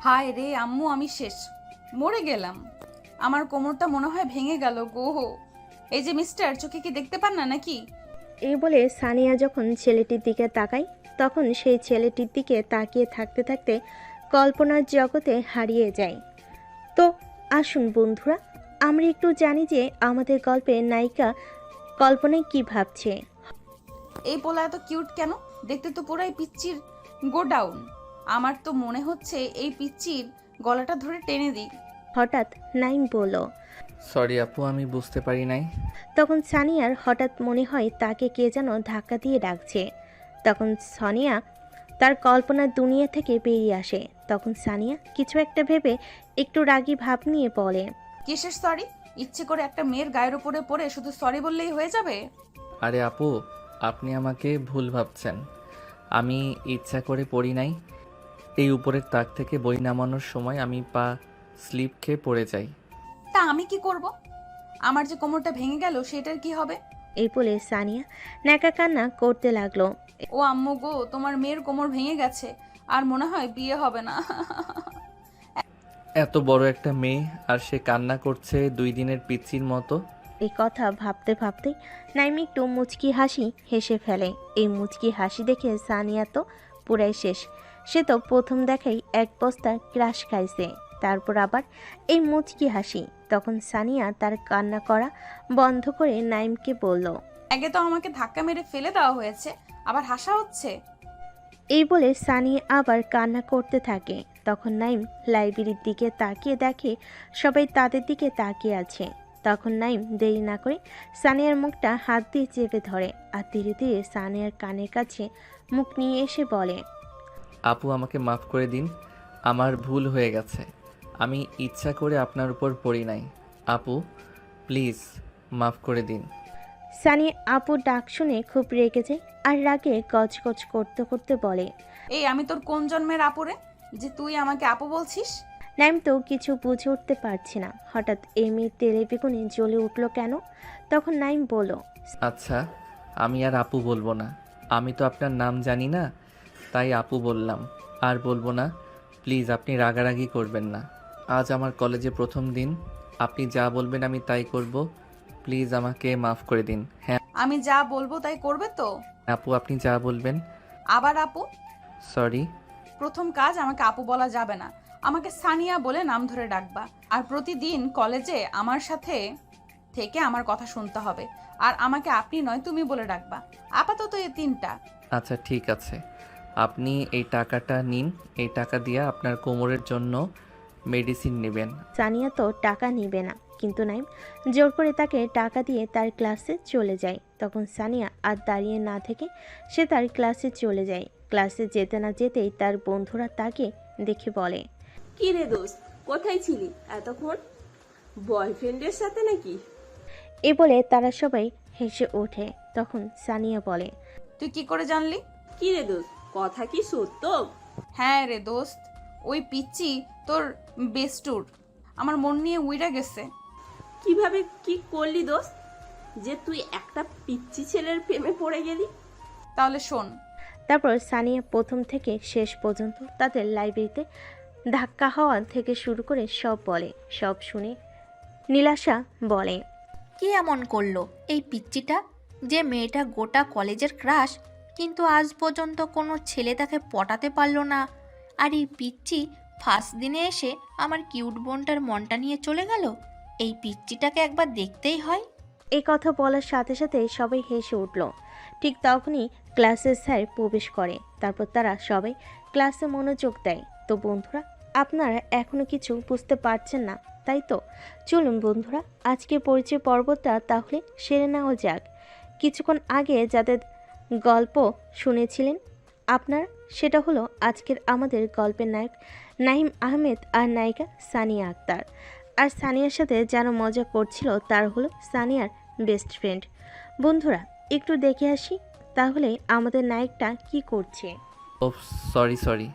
হায় রে আম্মু, আমি শেষ, মরে গেলাম। আমার কোমরটা মনে হয় ভেঙে গেল গো। এই যে মিস্টার, চোখে কি দেখতে পান না নাকি? এই বলে সানিয়া যখন ছেলেটির দিকে তাকায়, তখন সেই ছেলেটির দিকে তাকিয়ে থাকতে থাকতে কল্পনার জগতে হারিয়ে যায়। তো আসুন বন্ধুরা, আমরা একটু জানি যে আমাদের গল্পের নায়িকা কল্পনায় কি ভাবছে। এই পোলা এত কিউট কেন? দেখতে তো পুরাই পিচ্চির গোডাউন। আমার তো মনে হচ্ছে এই পিচ্চির গলাটা ধরে টেনে দিই। হঠাৎ নাইম বলল। সরি আপু, আমি বুঝতে পারি নাই। তখন সানিয়ার হঠাৎ মনে হয় তাকে কে যেন ধাক্কা দিয়ে ডাকছে। তখন সানিয়া তার কল্পনার দুনিয়া থেকে বেরিয়ে আসে। তখন সানিয়া কিছু একটা ভেবে একটু রাগী ভাব নিয়ে বলে। কিসের সরি? ইচ্ছে করে একটা মেয়ের গায়ের উপরে পড়ে শুধু সরি বললেই হয়ে যাবে? আরে আপু, আপনি আমাকে ভুল ভাবছেন। আমি ইচ্ছা করে পড়ি নাই। এই উপরের তাক থেকে বই নামানোর সময় আমি পা স্লিপ খেয়ে পড়ে যাই। তা আমি কি করব? আমার যে কোমরটা ভেঙে গেল সেটার কি হবে? এই বলে সানিয়া ন্যাকা কান্না করতে লাগলো। ও আম্মু গো, তোমার মেয়ের কোমর ভেঙে গেছে, আর মনে হয় বিয়ে হবে না। এত বড় একটা মেয়ে আর সে কান্না করছে 2 দিনের পিচ্চির মতো। এই কথা ভাবতে ভাবতে নাইম একটু মুচকি হাসি হেসে ফেলে। এই মুচকি হাসি দেখে সানিয়া তো পুরাই শেষ। সে তো প্রথম দেখাই এক বস্তা ক্রাশ খাইছে, তারপর আবার এই মুচকি হাসি। তখন সানিয়া তার কান্না করা বন্ধ করে নাইমকে বলল। আগে তো আমাকে ধাক্কা মেরে ফেলে দেওয়া হয়েছে, আবার হাসা হচ্ছে। এই বলে সানিয়া আবার কান্না করতে থাকে। তখন নাইম লাইব্রেরির দিকে তাকিয়ে দেখে সবাই তাদের দিকে তাকিয়ে আছে। তখন নাইম দেরি না করে সানিয়ার মুখটা হাত দিয়ে চেপে ধরে আর ধীরে ধীরে সানিয়ার কানের কাছে মুখ নিয়ে এসে বলে। আপু, আমাকে মাফ করে দিন। আমার ভুল হয়ে গেছে। আমি ইচ্ছা করে আপনার উপর পড়ি নাই। আপু প্লিজ মাফ করে দিন। সানিয়া আপু ডাক শুনে খুব রেগে যায় আর রাগে গজগজ করতে করতে বলে। এই আমি তোর কোন জন্মের আপুরে যে তুই আমাকে আপু বলছিস? নাইম তো কিছু বুঝে উঠতে পারছে না হঠাৎ এই মেয়ের তেলে বেগুনে জ্বলে উঠলো কেন। তখন নাইম বলল। আচ্ছা, আমি আর আপু বলবো না। আমি তো আপনার নাম জানি না, তাই আপু বললাম। আর বলবো না। প্লিজ আপনি রাগারাগি করবেন না। আজ আমার কলেজে প্রথম দিন। আপনি যা বলবেন আমি তাই করব। প্লিজ আমাকে মাফ করে দিন। হ্যাঁ আমি যা বলবো তাই করবে তো? আপু, আপনি যা বলবেন। আবার আপু? সরি। প্রথম কাজ, আমাকে আপু বলা যাবে না। আমাকে সানিয়া বলে নাম ধরে ডাকবা। আর প্রতিদিন কলেজে আমার সাথে থেকে আমার কথা শুনতে হবে। আর আমাকে আপনি নয় তুমি বলে ডাকবা। আপাতত এই তিনটা। আচ্ছা ঠিক আছে, আপনি এই টাকাটা নিন। এই টাকা দিয়ে আপনার কোমরের জন্য মেডিসিন নেবেন। সানিয়া তো টাকা নিবে না, কিন্তু নাইম জোর করে তাকে টাকা দিয়ে তার ক্লাসে চলে যায়। তখন সানিয়া আর দাঁড়িয়ে না থেকে সে তার ক্লাসে চলে যায়। ক্লাসে যেতে না যেতেই তার বন্ধুরা তাকে দেখে বলে। কি রে দোস্ত, কোথায় ছিলি এতক্ষণ? বয়ফ্রেন্ডের সাথে নাকি? এ বলে তারা সবাই হেসে ওঠে। তখন সানিয়া বলে। তুই কি করে জানলি? কি রে দোস্ত, কথা কি সত্য? হ্যাঁ রে দোস্ত, ওই পিচ্চি তোর বেস্টুর আমার মন নিয়ে উইরা গেছে। কিভাবে কি করলি দোস্ত, যে তুই একটা পিচ্চি ছেলের প্রেমে পড়ে গেলি? তাহলে শোন। তারপর সানিয়া প্রথম থেকে শেষ পর্যন্ত তাদের লাইব্রেরিতে ধাক্কা হওয়া থেকে শুরু করে সব বলে। সব শুনে নীলাশা বলে। কি এমন করলো এই পিচ্চিটা যে মেয়েটা গোটা কলেজের ক্রাশ, কিন্তু আজ পর্যন্ত কোনো ছেলে তাকে পটাতে পারলো না। আর এই পিচ্চি ফার্স্ট দিনে এসে আমার কিউট বোনটার মনটা নিয়ে চলে গেল। এই পিচ্চিটাকে একবার দেখতেই হয়। এই কথা বলার সাথে সাথে সবাই হেসে উঠল। ঠিক তখনই ক্লাসের স্যার প্রবেশ করে। তারপর তারা সবাই ক্লাসে মনোযোগ দেয়। তো বন্ধুরা, আপনারা এখনো কিছু বুঝতে পারছেন না, তাই তো? চলুন বন্ধুরা, আজকে পরিচয় পর্বটা তাহলে সেরে নেওয়া যাক। কিছুক্ষণ আগে যাদের গল্প শুনেছিলেন আপনারা, সেটা হলো আজকের আমাদের গল্পের নায়ক নাহিম আহমেদ আর নায়িকা সানিয়া আক্তার। আর সানিয়ার সাথে যারা মজা করছিল তার হলো সানিয়ার বেস্ট ফ্রেন্ড। বন্ধুরা, একটু দেখে আসি তাহলে আমাদের নায়কটা কি করছে। ও সরি সরি।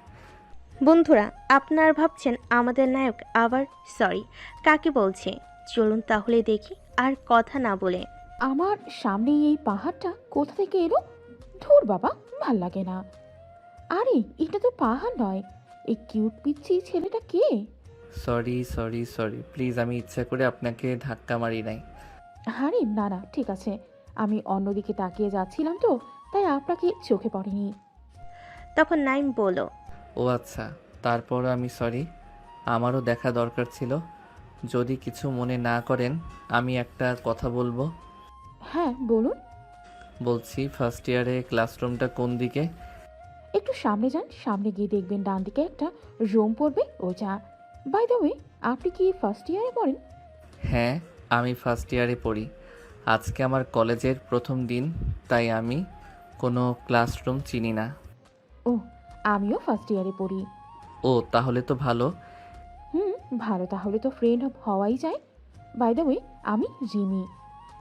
বন্ধুরা, আপনারা ভাবছেন আমাদের নায়ক আবার সরি কাকে বলছে। চলুন তাহলে দেখি আর কথা না বলে। আমার সামনে এই পাহাড়টা কোথা থেকে এলো? ধুর বাবা, ভাল লাগে না। আরে এটা তো পাহাড় নয়, এই কিউট পিচ্ছি ছেলেটা কে? সরি সরি সরি, প্লিজ, আমি ইচ্ছা করে আপনাকে ধাক্কা মারি নাই। আরে না না, ঠিক আছে। আমি অন্যদিকে তাকিয়ে যাচ্ছিলাম তো, তাই আপনাকে চোখে পড়েনি। তখন নাইম বলল, ও আচ্ছা, তারপর আমি সরি, আমারও দেখা দরকার ছিল। যদি কিছু মনে না করেন আমি একটা কথা বলবো। হ্যাঁ বলুন। বলছি, ফার্স্ট ইয়ারে ক্লাসরুমটা কোন দিকে? একটু সামনে যান, সামনে গিয়ে দেখবেন ডান দিকে একটা রুম পড়বে, ওটা। বাই দ্য ওয়ে, আপনি কি ফার্স্ট ইয়ারে পড়েন? হ্যাঁ, আমি ফার্স্ট ইয়ারে পড়ি। আজকে আমার কলেজের প্রথম দিন, তাই আমি কোনো ক্লাসরুম চিনি না। ও, আমিও ফার্স্ট ইয়ারে পড়ি। ও, তাহলে তো ভালো। হুম, ভালো, তাহলে তো ফ্রেন্ড হওয়াই যায়। বাই দ্য ওয়ে, আমি রিমি।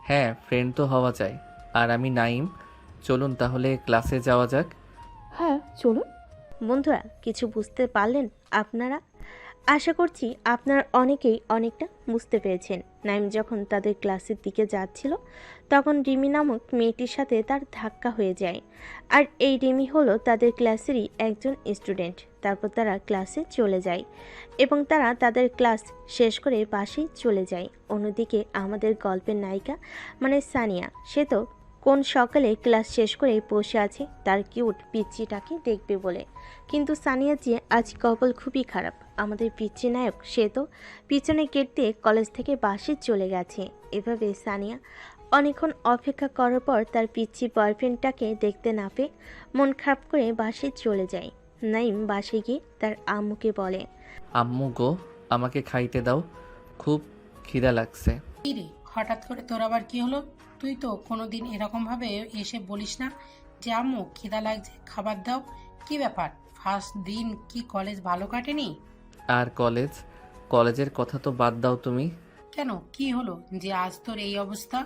হ্যাঁ, ফ্রেন্ড তো হওয়া যায়। আর আমি নাইম। চলুন তাহলে ক্লাসে যাওয়া যাক। হ্যাঁ চলুন। বন্ধুরা কিছু বুঝতে পারলেন আপনারা? আশা করছি আপনার অনেকেই অনেকটা বুঝতে পেরেছেন। নাইম যখন তাদের ক্লাসের দিকে যাচ্ছিল তখন রিমি নামক মেয়েটির সাথে তার ধাক্কা হয়ে যায়। আর এই রিমি হলো তাদের ক্লাসেরই একজন স্টুডেন্ট। তারপর তারা ক্লাসে চলে যায় এবং তারা তাদের ক্লাস শেষ করে বাসেই চলে যায়। অন্যদিকে আমাদের গল্পের নায়িকা মানে সানিয়া, সে তো কোন সকালে ক্লাস শেষ করে বসে আছে তার কিউট পিচ্চিটাকে দেখবে বলে। কিন্তু সানিয়া যে আজ কপাল খুবই খারাপ। আমাদের পিচ্চি নায়ক সে তো পিছনে গেট দিয়ে কলেজ থেকে বাসে চলে গেছে। এভাবে সানিয়া অনেকক্ষণ অপেক্ষা করার পর তার পিচ্চি বয়ফ্রেন্ডটাকে দেখতে না পেয়ে মন খারাপ করে বাসে চলে যায়। নাইম বাসে গিয়ে তার আম্মুকে বলে, আম্মু গো, আমাকে খাইতে দাও, খুব খিদা লাগছে। কি রে, হঠাৎ করে তোর আবার কি হলো? তুই তো কোনোদিন এরকম ভাবে এসে বলিস না যে আম্মু খিদা লাগছে, খাবার দাও। কি ব্যাপার, ফার্স্ট দিন কি কলেজ ভালো কাটেনি? আর কলেজের কথা তো বাদ দাও তুমি। কেন, কি হলো যে আজ তোর এই অবস্থা?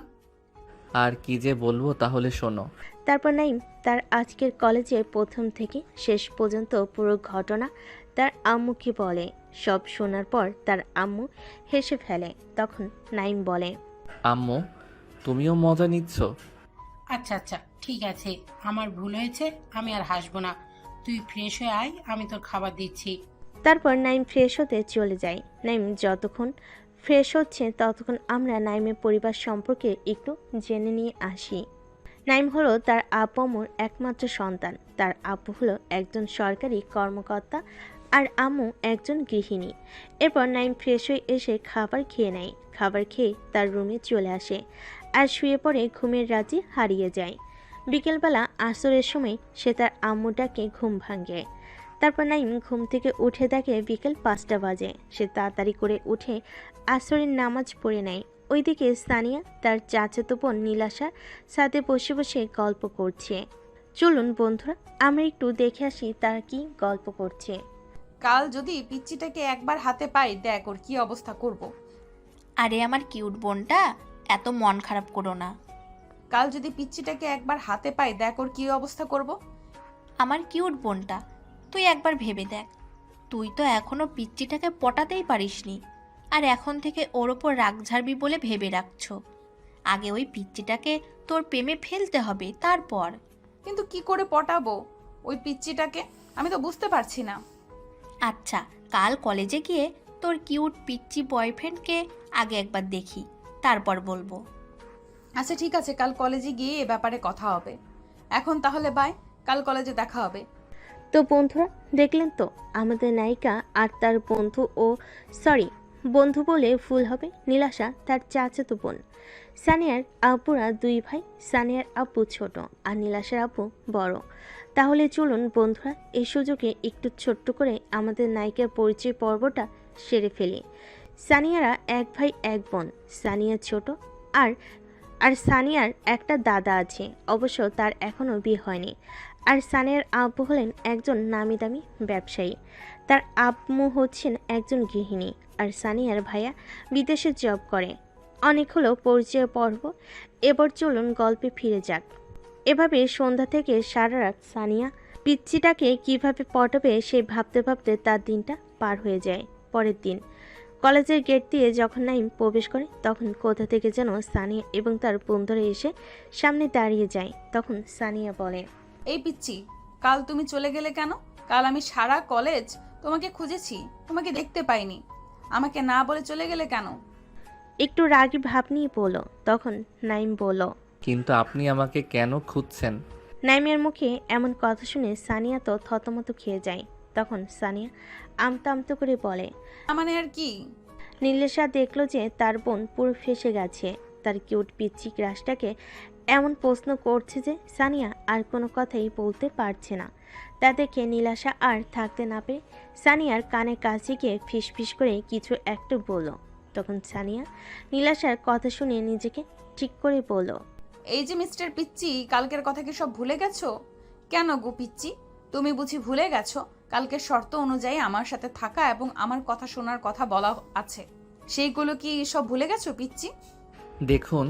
আর কি যে বলবো, তাহলে শোনো। তারপর নাইম তার আজকের কলেজে প্রথম থেকে শেষ পর্যন্ত পুরো ঘটনা তার আম্মুকে বলে। সব শোনার পর তার আম্মু হেসে ফেলে। তখন নাইম বলে, আম্মু, তুমিও মজা নিচ্ছ? আচ্ছা আচ্ছা, ঠিক আছে, আমার ভুল হয়েছে, আমি আর হাসবো না। তুই ফ্রেশ হয়ে আয়, আমি তোর খাবার দিচ্ছি। তারপর নাইম ফ্রেশ হতে চলে যায়। নাইম যতক্ষণ ফ্রেশ হচ্ছে ততক্ষণ আমরা নাইমের পরিবার সম্পর্কে একটু জেনে নিয়ে আসি। নাইম হলো তার আব্বু আম্মুর একমাত্র সন্তান। তার আব্বু হলো একজন সরকারি কর্মকর্তা আর আম্মু একজন গৃহিণী। এরপর নাইম ফ্রেশ হয়ে এসে খাবার খেয়ে নেয়। খাবার খেয়ে তার রুমে চলে আসে আর শুয়ে পড়ে ঘুমের রাজ্যে হারিয়ে যায়। বিকেলবেলা আসরের সময় সে তার আম্মুটাকে ঘুম ভাঙে। তারপর নাইম ঘুম থেকে উঠে দেখে বিকেল 5টা বাজে। সে তাড়াতাড়ি করে উঠে আসরের নামাজ পড়ে নেয়। ওইদিকে সানিয়া তার চাচাতো বোন নীলাশার সাথে বসে বসে গল্প করছে। চলুন বন্ধুরা আমরা একটু দেখে আসি তারা কি গল্প করছে। কাল যদি পিচ্চিটাকে একবার হাতে পাই, দেখ ওর কি অবস্থা করব। আরে আমার কিউট বোনটা, এত মন খারাপ করো না। কাল যদি পিচ্চিটাকে একবার হাতে পাই, দেখ ওর কি অবস্থা করব। আমার কিউট বোনটা, তুই একবার ভেবে দেখ, তুই তো এখনো পিচ্চিটাকে পটাতেই পারিসনি, আর এখন থেকে ওর ওপর রাগ ঝাড়বি বলে ভেবে রাখছো। আগে ওই পিচ্চিটাকে তোর প্রেমে ফেলতে হবে, তারপর। কিন্তু কি করে পটাবো ওই পিচ্চিটাকে, আমি তো বুঝতে পারছি না। আচ্ছা, কাল কলেজে গিয়ে তোর কিউট পিচ্চি বয়ফ্রেন্ডকে আগে একবার দেখি, তারপর বলবো। আচ্ছা ঠিক আছে, কাল কলেজে গিয়ে এ ব্যাপারে কথা হবে। এখন তাহলে বাই, কাল কলেজে দেখা হবে। তো বন্ধুরা দেখলেন তো আমাদের নায়িকা আর তার বন্ধু, ও সরি বন্ধু বলে ভুল হবে, নীলাশা তার চাচাতো বোন। সানিয়ার আব্বুরা দুই ভাই। সানিয়ার আব্বু ছোট আর নীলাশার আব্বু বড়। তাহলে চলুন বন্ধুরা এই সুযোগে একটু ছোট্ট করে আমাদের নায়িকার পরিচয় পর্বটা সেরে ফেলি। সানিয়ারা এক ভাই এক বোন। সানিয়া ছোট আর আর সানিয়ার একটা দাদা আছে, অবশ্য তার এখনও বিয়ে হয়নি। আর সানিয়ার আব্বু হলেন একজন নামি দামি ব্যবসায়ী। তার আম্মু হচ্ছেন একজন গৃহিণী। আর সানিয়ার ভাইয়া বিদেশে জব করে। অনেক হলো পরিচয় পর্ব, এবার চলুন গল্পে ফিরে যাক। এভাবে সন্ধ্যা থেকে সারা রাত সানিয়া পিচ্চিটাকে কিভাবে পটাবে সে ভাবতে ভাবতে তার দিনটা পার হয়ে যায়। পরের দিন কলেজের গেট দিয়ে যখন নাইম প্রবেশ করে তখন কোথা থেকে যেন সানিয়া এবং তার বন্ধুরা এসে সামনে দাঁড়িয়ে যায়। তখন সানিয়া বলে, এই পিচ্চি, কাল তুমি চলে গেলে কেন? কাল আমি সারা কলেজ তোমাকে খুঁজেছি, তোমাকে দেখতে পাইনি। আমাকে না বলে চলে গেলে কেন? একটু রাগী ভাব নিয়ে বলল। তখন নাইম বলল। কিন্তু আপনি আমাকে কেন খুঁজছেন? নাইমের মুখে এমন কথা শুনে সানিয়া তো থতমত খেয়ে যায়। তখন সানিয়া আমতা আমতা করে বলে। মানে আর কি? নীলেশা দেখলো যে তার বোন পুরো ফেসে গেছে। তার কিউট পিচ্চি ক্রাশটাকে এমন প্রশ্ন করছে যে সানিয়া আর কোনো কথাই বলতে পারছে না। তা দেখে নীলাশা আর থাকতে না পেরে সানিয়ার কানে কাছে গিয়ে ফিসফিস করে কিছু একটা বলল। তখন সানিয়া নীলাশার কথা শুনে নিজেকে ঠিক করে বলল। এই যে মিস্টার পিচ্চি, কালকের কথা কি সব ভুলে গেছো? কেন গো পিচ্চি, তুমি বুঝি ভুলে গেছো কালকের শর্ত অনুযায়ী আমার সাথে থাকা এবং আমার কথা শোনার কথা বলা আছে? সেইগুলো কি সব ভুলে গেছো পিচ্চি? দেখুন,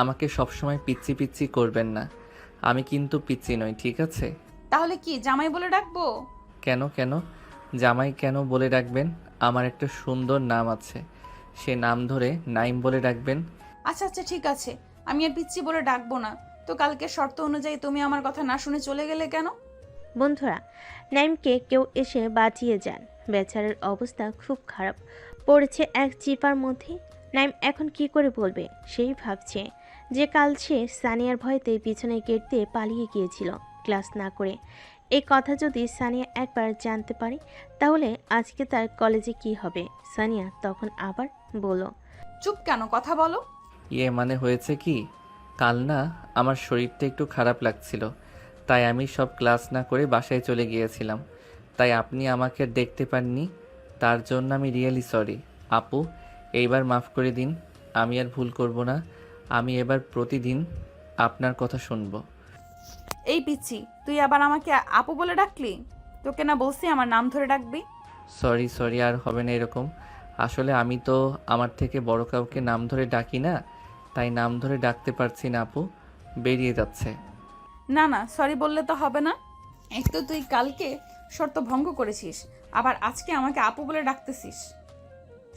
আমাকে সবসময় পিচ্চি পিচ্চি করবেন না। আমি কিন্তু পিচ্চি নই, ঠিক আছে? তাহলে কি জামাই বলে ডাকবো? কেন কেন জামাই কেন বলে ডাকবেন? আমার একটা সুন্দর নাম আছে, সে নাম ধরে নাইম বলে ডাকবেন। আচ্ছা আচ্ছা ঠিক আছে, আমি আর পিচ্চি বলে ডাকবো না। তো কালকের শর্ত অনুযায়ী তুমি আমার কথা না শুনে চলে গেলে কেন? বন্ধুরা, নাইমকে কেউ এসে বাঁচিয়ে যান। বেচারার অবস্থা খুব খারাপ, পড়েছে এক চিপার মধ্যে। নাইম এখন কি করে বলবে সেই ভাবছে যে কাল সে সানিয়ার ভয়তে পিছনে গেট দিয়ে পালিয়ে গিয়েছিল ক্লাস না করে। এই কথা যদি সানিয়া একবার জানতে পারে তাহলে আজকে তার কলেজে কি হবে। সানিয়া তখন আবার বলল। চুপ কেন, কথা বলো। মানে হয়েছে কি, কাল না আমার শরীরটা একটু খারাপ লাগছিল, তাই আমি সব ক্লাস না করে বাসায় চলে গিয়েছিলাম। তাই আপনি আমাকে দেখতে পাননি, তার জন্য আমি রিয়েলি সরি। আপু, এইবার মাফ করে দিন, আমি আর ভুল করব না। আমি এবার প্রতিদিন আপনার কথা শুনবো। এই পিচ্চি, তুই আবার আমাকে আপু বলে ডাকলি? তোকে না বলছি আমার নাম ধরে ডাকবি? সরি সরি, আর হবে না এরকম। আসলে আমি তো আমার থেকে বড় কাউকে নাম ধরে ডাকি না, তাই নাম ধরে ডাকতে পারছি না আপু, বেরিয়ে যাচ্ছে। না না, সরি বললে তো হবে না। এক তো তুই কালকে শর্ত ভঙ্গ করেছিস, আবার আজকে আমাকে আপু বলে ডাকতেছিস।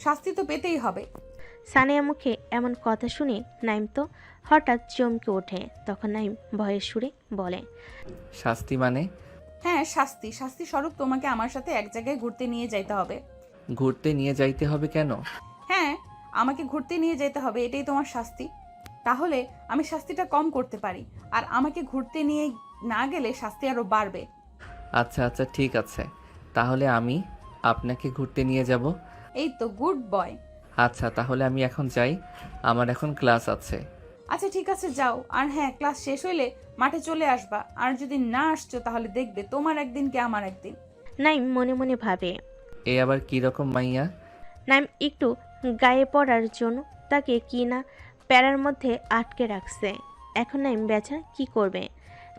শাস্তি তো পেতেই হবে। সানিয়া মুখে এমন কথা শুনে নাইম তো হঠাৎ চমকে ওঠে। তখন নাইম ভয়ের সুরে বলে। শাস্তি মানে? হ্যাঁ শাস্তি, শাস্তি স্বরূপ তোমাকে আমার সাথে এক জায়গায় ঘুরতে নিয়ে যাইতে হবে। ঘুরতে নিয়ে যাইতে হবে কেন? হ্যাঁ, আমাকে ঘুরতে নিয়ে যেতে হবে, এটাই তোমার শাস্তি। তাহলে আমি শাস্তিটা কম করতে পারি, আর আমাকে ঘুরতে নিয়ে না গেলে শাস্তি আরো বাড়বে। আচ্ছা আচ্ছা ঠিক আছে, তাহলে আমি আপনাকে ঘুরতে নিয়ে যাব। এই তো গুড বয়। আচ্ছা তাহলে আমি এখন যাই, আমার এখন ক্লাস আছে। আচ্ছা ঠিক আছে যাও, আর হ্যাঁ ক্লাস শেষ হইলে মাঠে চলে আসবা। আর যদি না আসছো তাহলে দেখবে তোমার একদিন কি আমার একদিন। নাইম মনে মনে ভাবে। এ আবার কি রকম মাইয়া? নাইম একটু গায়ে পড়ার জন্য তাকে কি না প্যারার মধ্যে আটকে রাখছে। এখন নাইম বেচারা কি করবে।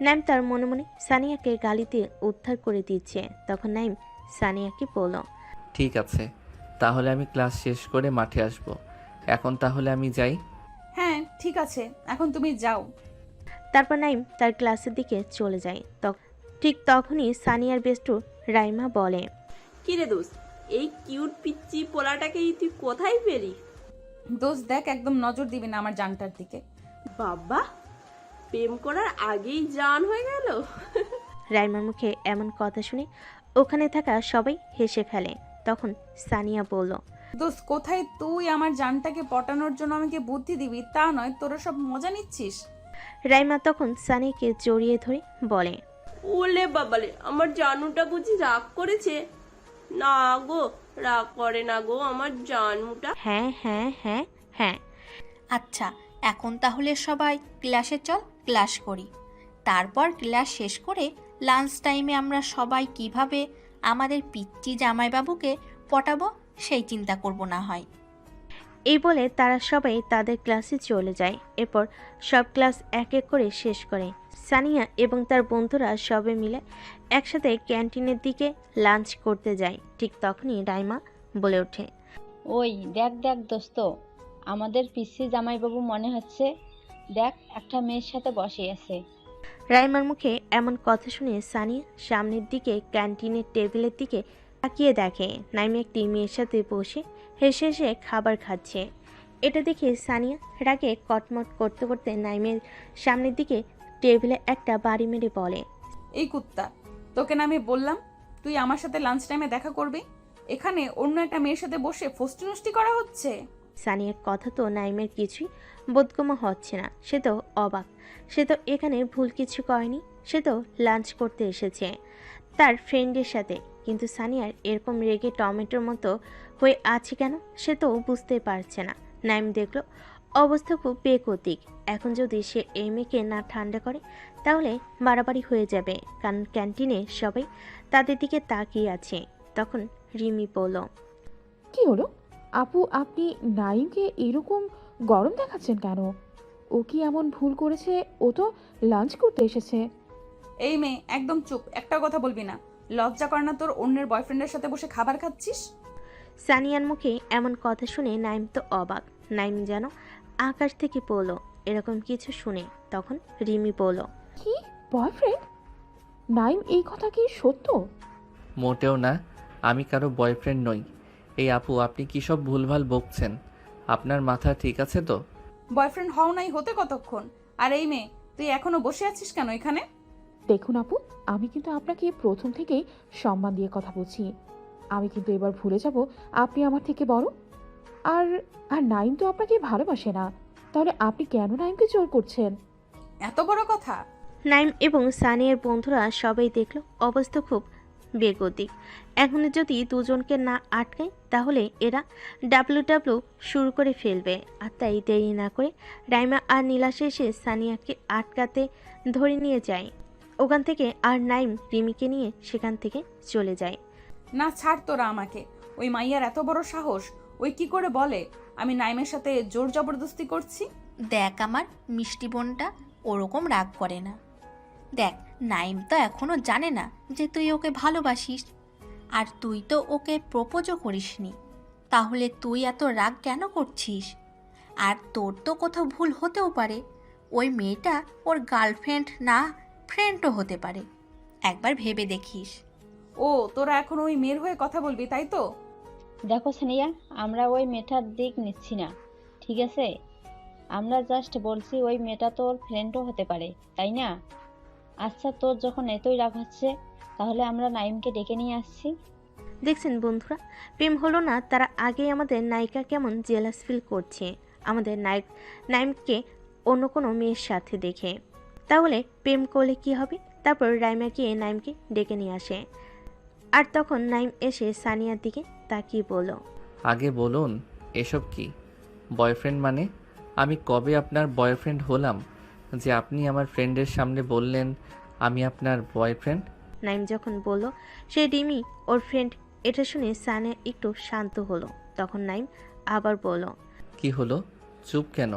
নাইম তার মনে মনে সানিয়াকে গালিতে উদ্ধার করে দিচ্ছে। তখন নাইম সানিয়াকে বলল। ঠিক আছে, তাহলে আমি ক্লাস শেষ করে মাঠে আসব। এখন তাহলে আমি যাই। হ্যাঁ ঠিক আছে, এখন তুমি যাও। তারপর নাইম তার ক্লাসের দিকে চলে যায়। ঠিক তখনই সানিয়ার বেস্টু রাইমা বলে। কিরে দোস্ত, এই কিউট পিচ্চি পোলাটাকেই তুই কোথায় পেলি? দোস্ত দেখ, একদম নজর দিবি না আমার জানটার দিকে। বাবা, প্রেম করার আগেই জান হয়ে গেল। রাইমার মুখে এমন কথা শুনে ওখানে থাকা সবাই হেসে ফেলে। তখন সানিয়া বলল। দোস্ত কোথায় তুই আমার জানটাকে পটানোর জন্য আমাকে বুদ্ধি দিবি তা নয়, তোরা সব মজা নিচ্ছিস। রাইমা তখন সানিয়াকে জড়িয়ে ধরে বলে। ওলে বাবালে, আমার জানুটা বুঝি রাগ করেছে? না গো, রাগ করে না গো আমার জানুটা। হ্যাঁ হ্যাঁ হ্যাঁ হ্যাঁ। আচ্ছা, এখন তাহলে সবাই ক্লাসে চল, ক্লাস করি। তারপর ক্লাস শেষ করে লাঞ্চ টাইমে আমরা সবাই কিভাবে আমাদের পিচ্চি জামাইবাবুকে পটাবো সেই চিন্তা করব না হয়। এই বলে তারা সবাই তাদের ক্লাসে চলে যায়। এরপর সব ক্লাস এক এক করে শেষ করে সানিয়া এবং তার বন্ধুরা সবে মিলে একসাথে ক্যান্টিনের দিকে লাঞ্চ করতে যায়। ঠিক তখনই রাইমা বলে ওঠে। ওই দেখ দেখ দোস্ত, আমাদের পিসি জামাইবাবু মনে হচ্ছে, দেখ একটা মেয়ের সাথে বসে আছে। রাইমার মুখে এমন কথা শুনে সানিয়া সামনের দিকে ক্যান্টিনের টেবিলের দিকে তাকিয়ে দেখে নাইম একটি মেয়ের সাথে বসে হেসে হেসে খাবার খাচ্ছে। এটা দেখে সানিয়া রাগে কটমট করতে করতে নাইমের সামনের দিকে টেবিলে একটা বাড়ি মেরে বলে। এই কুত্তা, তোকে না আমি বললাম তুই আমার সাথে লাঞ্চ টাইমে দেখা করবি? এখানে অন্য একটা মেয়ের সাথে বসে ফষ্টি নষ্টি করা হচ্ছে। সানিয়ার কথা তো নাইমের কিছুই বোধগম্য হচ্ছে না। সে তো অবাক। সে তো এখানে ভুল কিছু করেনি। সে তো লাঞ্চ করতে এসেছে তার ফ্রেন্ডের সাথে। কিন্তু সানিয়ার এরকম রেগে টমেটোর মতো হয়ে আছে কেন, সে তো বুঝতে পারছে না। নাইম দেখলো অবস্থা খুব বেগতিক। এখন যদি সে এই মেয়েকে না ঠান্ডা করে তাহলে বাড়াবাড়ি হয়ে যাবে, কারণ ক্যান্টিনে সবাই তাদের দিকে তাকিয়ে আছে। তখন রিমি বলল, কি হলো আপু, আপনি নাইমকে এরকম গরম দেখাচ্ছেন কেন? ও কি এমন ভুল করেছে? ও তো লাঞ্চ করতে এসেছে। এই মেয়ে, একদম চুপ, একটা কথা বলবি না। লজ্জা করে না তোর অন্যের বয়ফ্রেন্ডের সাথে বসে খাবার খাচ্ছিস? সানিয়ার মুখে এমন কথা শুনে নাইম তো অবাক। নাইম যেন আকাশ থেকে পড়লো এরকম কিছু শুনে। তখন রিমি বলল, কি বয়ফ্রেন্ড? নাইম, এই কথা কি সত্য? মোটেও না, আমি কারো বয়ফ্রেন্ড নই। এই আপু, আপনি কী সব ভুলভাল বকছেন? আপনার মাথা ঠিক আছে তো? বয়ফ্রেন্ড হও নাই হতে কতক্ষণ? আর এই মেয়ে, তুই এখনো বসে আছিস কেন এখানে? দেখুন আপু, আমি কিন্তু আপনাকে প্রথম থেকেই সম্মান দিয়ে কথা বলছি। আমি কিন্তু এবার ভুলে যাব আপনি আমার থেকে বড়। আর আর নাইম তো আপনাকে ভালোবাসে না, তাহলে আপনি কেন নাইমকে জোর করছেন? এত বড় কথা? নাইম এবং সানিয়ার বন্ধুরা সবাই দেখলো অবস্থা খুব বেগতিক। এখন যদি দুজনকে না আটকায় তাহলে এরা ডাব্লিউ শুরু করে ফেলবে। আর তাই দেরি না করে রাইমা আর নীলাশে এসে সানিয়াকে আটকাতে ধরে নিয়ে যায় ওখান থেকে। আর নাইম রিমিকে নিয়ে সেখান থেকে চলে যায়। না, ছাড় তোরা আমাকে। ওই মাইয়ার এত বড় সাহস! ওই কি করে বলে আমি নাইমের সাথে জোর জবরদস্তি করছি? দেখ আমার মিষ্টি বোনটা ওরকম রাগ করে না। দেখ, নাইম তো এখনো জানে না যে তুই ওকে ভালোবাসিস, আর তুই তো ওকে প্রপোজও করিসনি। তাহলে তুই এত রাগ কেন করছিস? আর তোর তো কোথাও ভুল হতেও পারে। ওই মেয়েটা ওর গার্লফ্রেন্ড না, ফ্রেন্ডও হতে পারে। একবার ভেবে দেখিস। ও, তোরা এখন ওই মেয়ের হয়ে কথা বলবি, তাই তো? দেখো সানিয়া, আমরা ওই মেয়েটার দিক নিচ্ছি না, ঠিক আছে? আমরা জাস্ট বলছি ওই মেয়েটা তোর ফ্রেন্ডও হতে পারে, তাই না? আচ্ছা, তোর যখন এতই রাগ হচ্ছে তাহলে আমরা নাইমকে ডেকে নিয়ে আসছি। দেখছেন বন্ধুরা, প্রেম হলো না, তারা আগেই আমাদের নায়িকা কেমন জেলাস ফিল করছে আমাদের নাইমকে অন্য কোনো মেয়ের সাথে দেখে। তাহলে প্রেম করলে কি হবে? তারপর রাইমা গিয়ে নাইমকে ডেকে নিয়ে আসে। আর তখন নাইম এসে সানিয়ার দিকে তাকিয়ে বলল, আগে বলুন, এসব কি? বয়ফ্রেন্ড মানে? আমি কবে আপনার বয়ফ্রেন্ড হলাম যে আপনি আমার ফ্রেন্ডের সামনে বললেন আমি আপনার বয়ফ্রেন্ড? নাইম যখন বলল সে রিমি ওর ফ্রেন্ড, এটা শুনে সানিয়া একটু শান্ত হলো। তখন নাইম আবার বলল, কি হলো? চুপ কেন?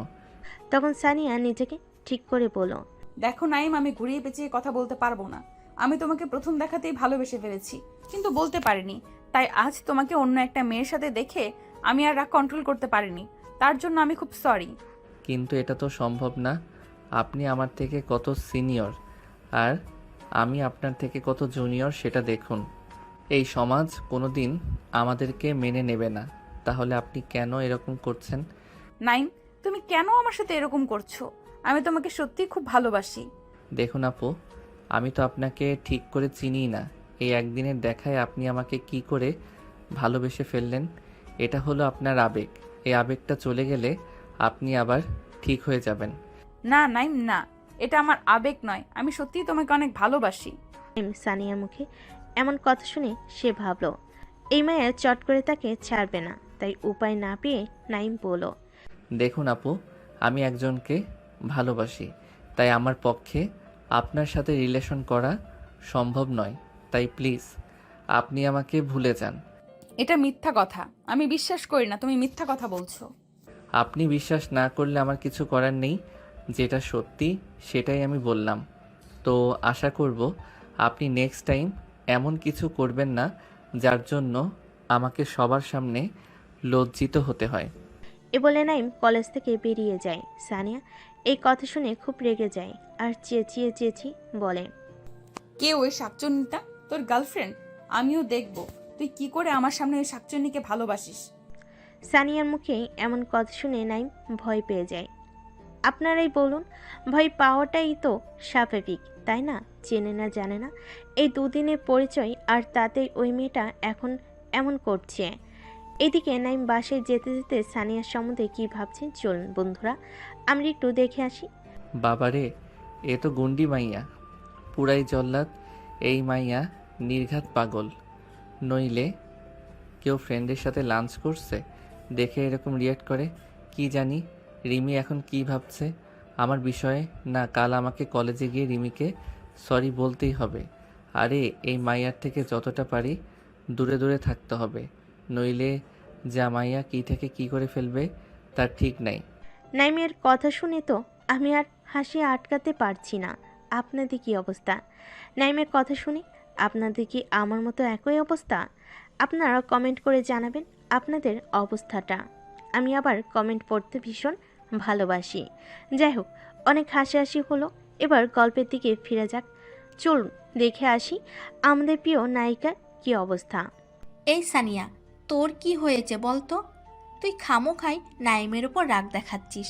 তখন সানিয়া নিজেকে ঠিক করে বলল, দেখো নাইম, আমি ঘুরিয়ে পেঁচিয়ে কথা বলতে পারবো না। আমি তোমাকে প্রথম দেখাতেই ভালোবেসে ফেলেছি, কিন্তু বলতে পারিনি। তাই আজ তোমাকে অন্য একটা মেয়ের সাথে দেখে আমি আর রাগ কন্ট্রোল করতে পারিনি। তার জন্য আমি খুব সরি। কিন্তু এটা তো সম্ভব না। আপনি আমার থেকে কত সিনিয়র আর আমি আপনার থেকে কত জুনিয়র, সেটা দেখুন। এই সমাজ কোনো দিন আমাদেরকে মেনে নেবে না। তাহলে আপনি কেন এরকম করছেন? নাইম, তুমি কেন আমার সাথে এরকম করছো? আমি তোমাকে সত্যিই খুব ভালোবাসি। দেখুন আপু, আমি তো আপনাকে ঠিক করে চিনিই না। এই একদিনের দেখায় আপনি আমাকে কি করে ভালোবেসে ফেললেন? এটা হলো আপনার আবেগ। এই আবেগটা চলে গেলে আপনি আবার ঠিক হয়ে যাবেন। না নাইম, না, এটা আমার আবেগ নয়। আমি সত্যিই তোমাকে অনেক ভালোবাসি। সানিয়ার মুখে এমন কথা শুনে সে ভাবল এই মায়া চট করে তাকে ছাড়বে না। তাই উপায় না পেয়ে নাইম বলল, দেখুন আপু, আমি একজনকে ভালোবাসি, তাই আমার পক্ষে আপনার সাথে রিলেশন করা সম্ভব নয়। তাই প্লিজ আপনি আমাকে ভুলে যান। এটা মিথ্যা কথা। আমি বিশ্বাস করি না তুমি মিথ্যা কথা বলছো। আপনি বিশ্বাস না করলে আমার কিছু করার নেই। যেটা সত্যি সেটাই আমি বললাম। তো আশা করব আপনি নেক্সট টাইম এমন কিছু করবেন না যার জন্য আমাকে সবার সামনে লজ্জিত হতে হয়। এ বলে নাইম কলেজ থেকে বেরিয়ে যায়। সানিয়া এই কথা শুনে খুব রেগে যায় আর চেঁচিয়ে বলে, কে ওই শাকচুন্নিটা? তোর গার্লফ্রেন্ড? আমিও দেখব তুই কি করে আমার সামনে ওই শাকচুন্নিকে ভালোবাসিস। সানিয়ার মুখে এমন কথা শুনে নাইম ভয় পেয়ে যায়। আপনারাই বলুন, ভয় পাওয়াটাই তো স্বাভাবিক, তাই না? চেনে না জানে না, এই দুদিনের পরিচয়, আর তাতেই ওই মেয়েটা এখন এমন করছে। এদিকে নাইম বাসায় যেতে যেতে সানিয়ার সম্বন্ধে কী ভাবছেন চলুন বন্ধুরা আমরা একটু দেখে আসি। বাবারে, এ তো গুন্ডি মাইয়া, পুরাই জল্লাদ। এই মাইয়া নির্ঘাত পাগল, নইলে কেউ ফ্রেন্ডের সাথে লাঞ্চ করছে দেখে এরকম রিয়াক্ট করে। কি জানি রিমি এখন কি ভাবছে আমার বিষয়ে। না, কাল আমাকে কলেজে গিয়ে রিমিকে সরি বলতেই হবে। আরে এই মাইয়ার থেকে যতটা পারি দূরে দূরে থাকতে হবে, নইলে যা মাইয়া কি থেকে কি করে ফেলবে তার ঠিক নাই। নাইমের কথা শুনে তো আমি আর হাসি আটকাতে পারছি না। আপনাদের কি অবস্থা? নাইমের কথা শুনে আপনাদের কি আমার মতো একই অবস্থা? আপনারা কমেন্ট করে জানাবেন আপনাদের অবস্থাটা। আমি আবার কমেন্ট পড়তে ভীষণ ভালোবাসি। যাই হোক, অনেক হাসাহাসি হলো, এবার গল্পের দিকে ফিরে যাক। চলুন দেখে আসি আমাদের প্রিয় নায়িকার কি অবস্থা। এই সানিয়া, তোর কি হয়েছে বল তো? তুই খামোখাই নাইমের ওপর রাগ দেখাচ্ছিস।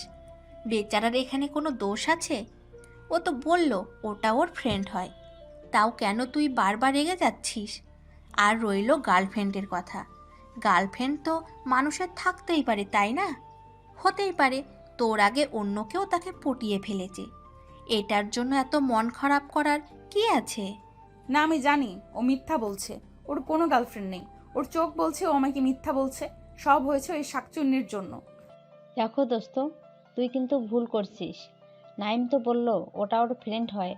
বেচারার এখানে কোনো দোষ আছে? ও তো বলল ওটা ওর ফ্রেন্ড হয়, তাও কেন তুই বারবার রেগে যাচ্ছিস? আর রইল গার্লফ্রেন্ডের কথা। গার্লফ্রেন্ড তো মানুষের থাকতেই পারে, তাই না? হতেই পারে তোর আগে অন্য কেউ তাকে পটিয়ে ফেলেছে। এটার জন্য এত মন খারাপ করার কি আছে? না, আমি জানি ও মিথ্যা বলছে। ওর কোনো গার্লফ্রেন্ড নেই। ওর চোখ বলছে ও আমাকে মিথ্যা বলছে। সব হয়েছে ওই শাকচুন্নির জন্য। দেখো দোস্ত, তুই কিন্তু ভুল করছিস। নাইম তো বলল ওটা ওর ফ্রেন্ড হয়।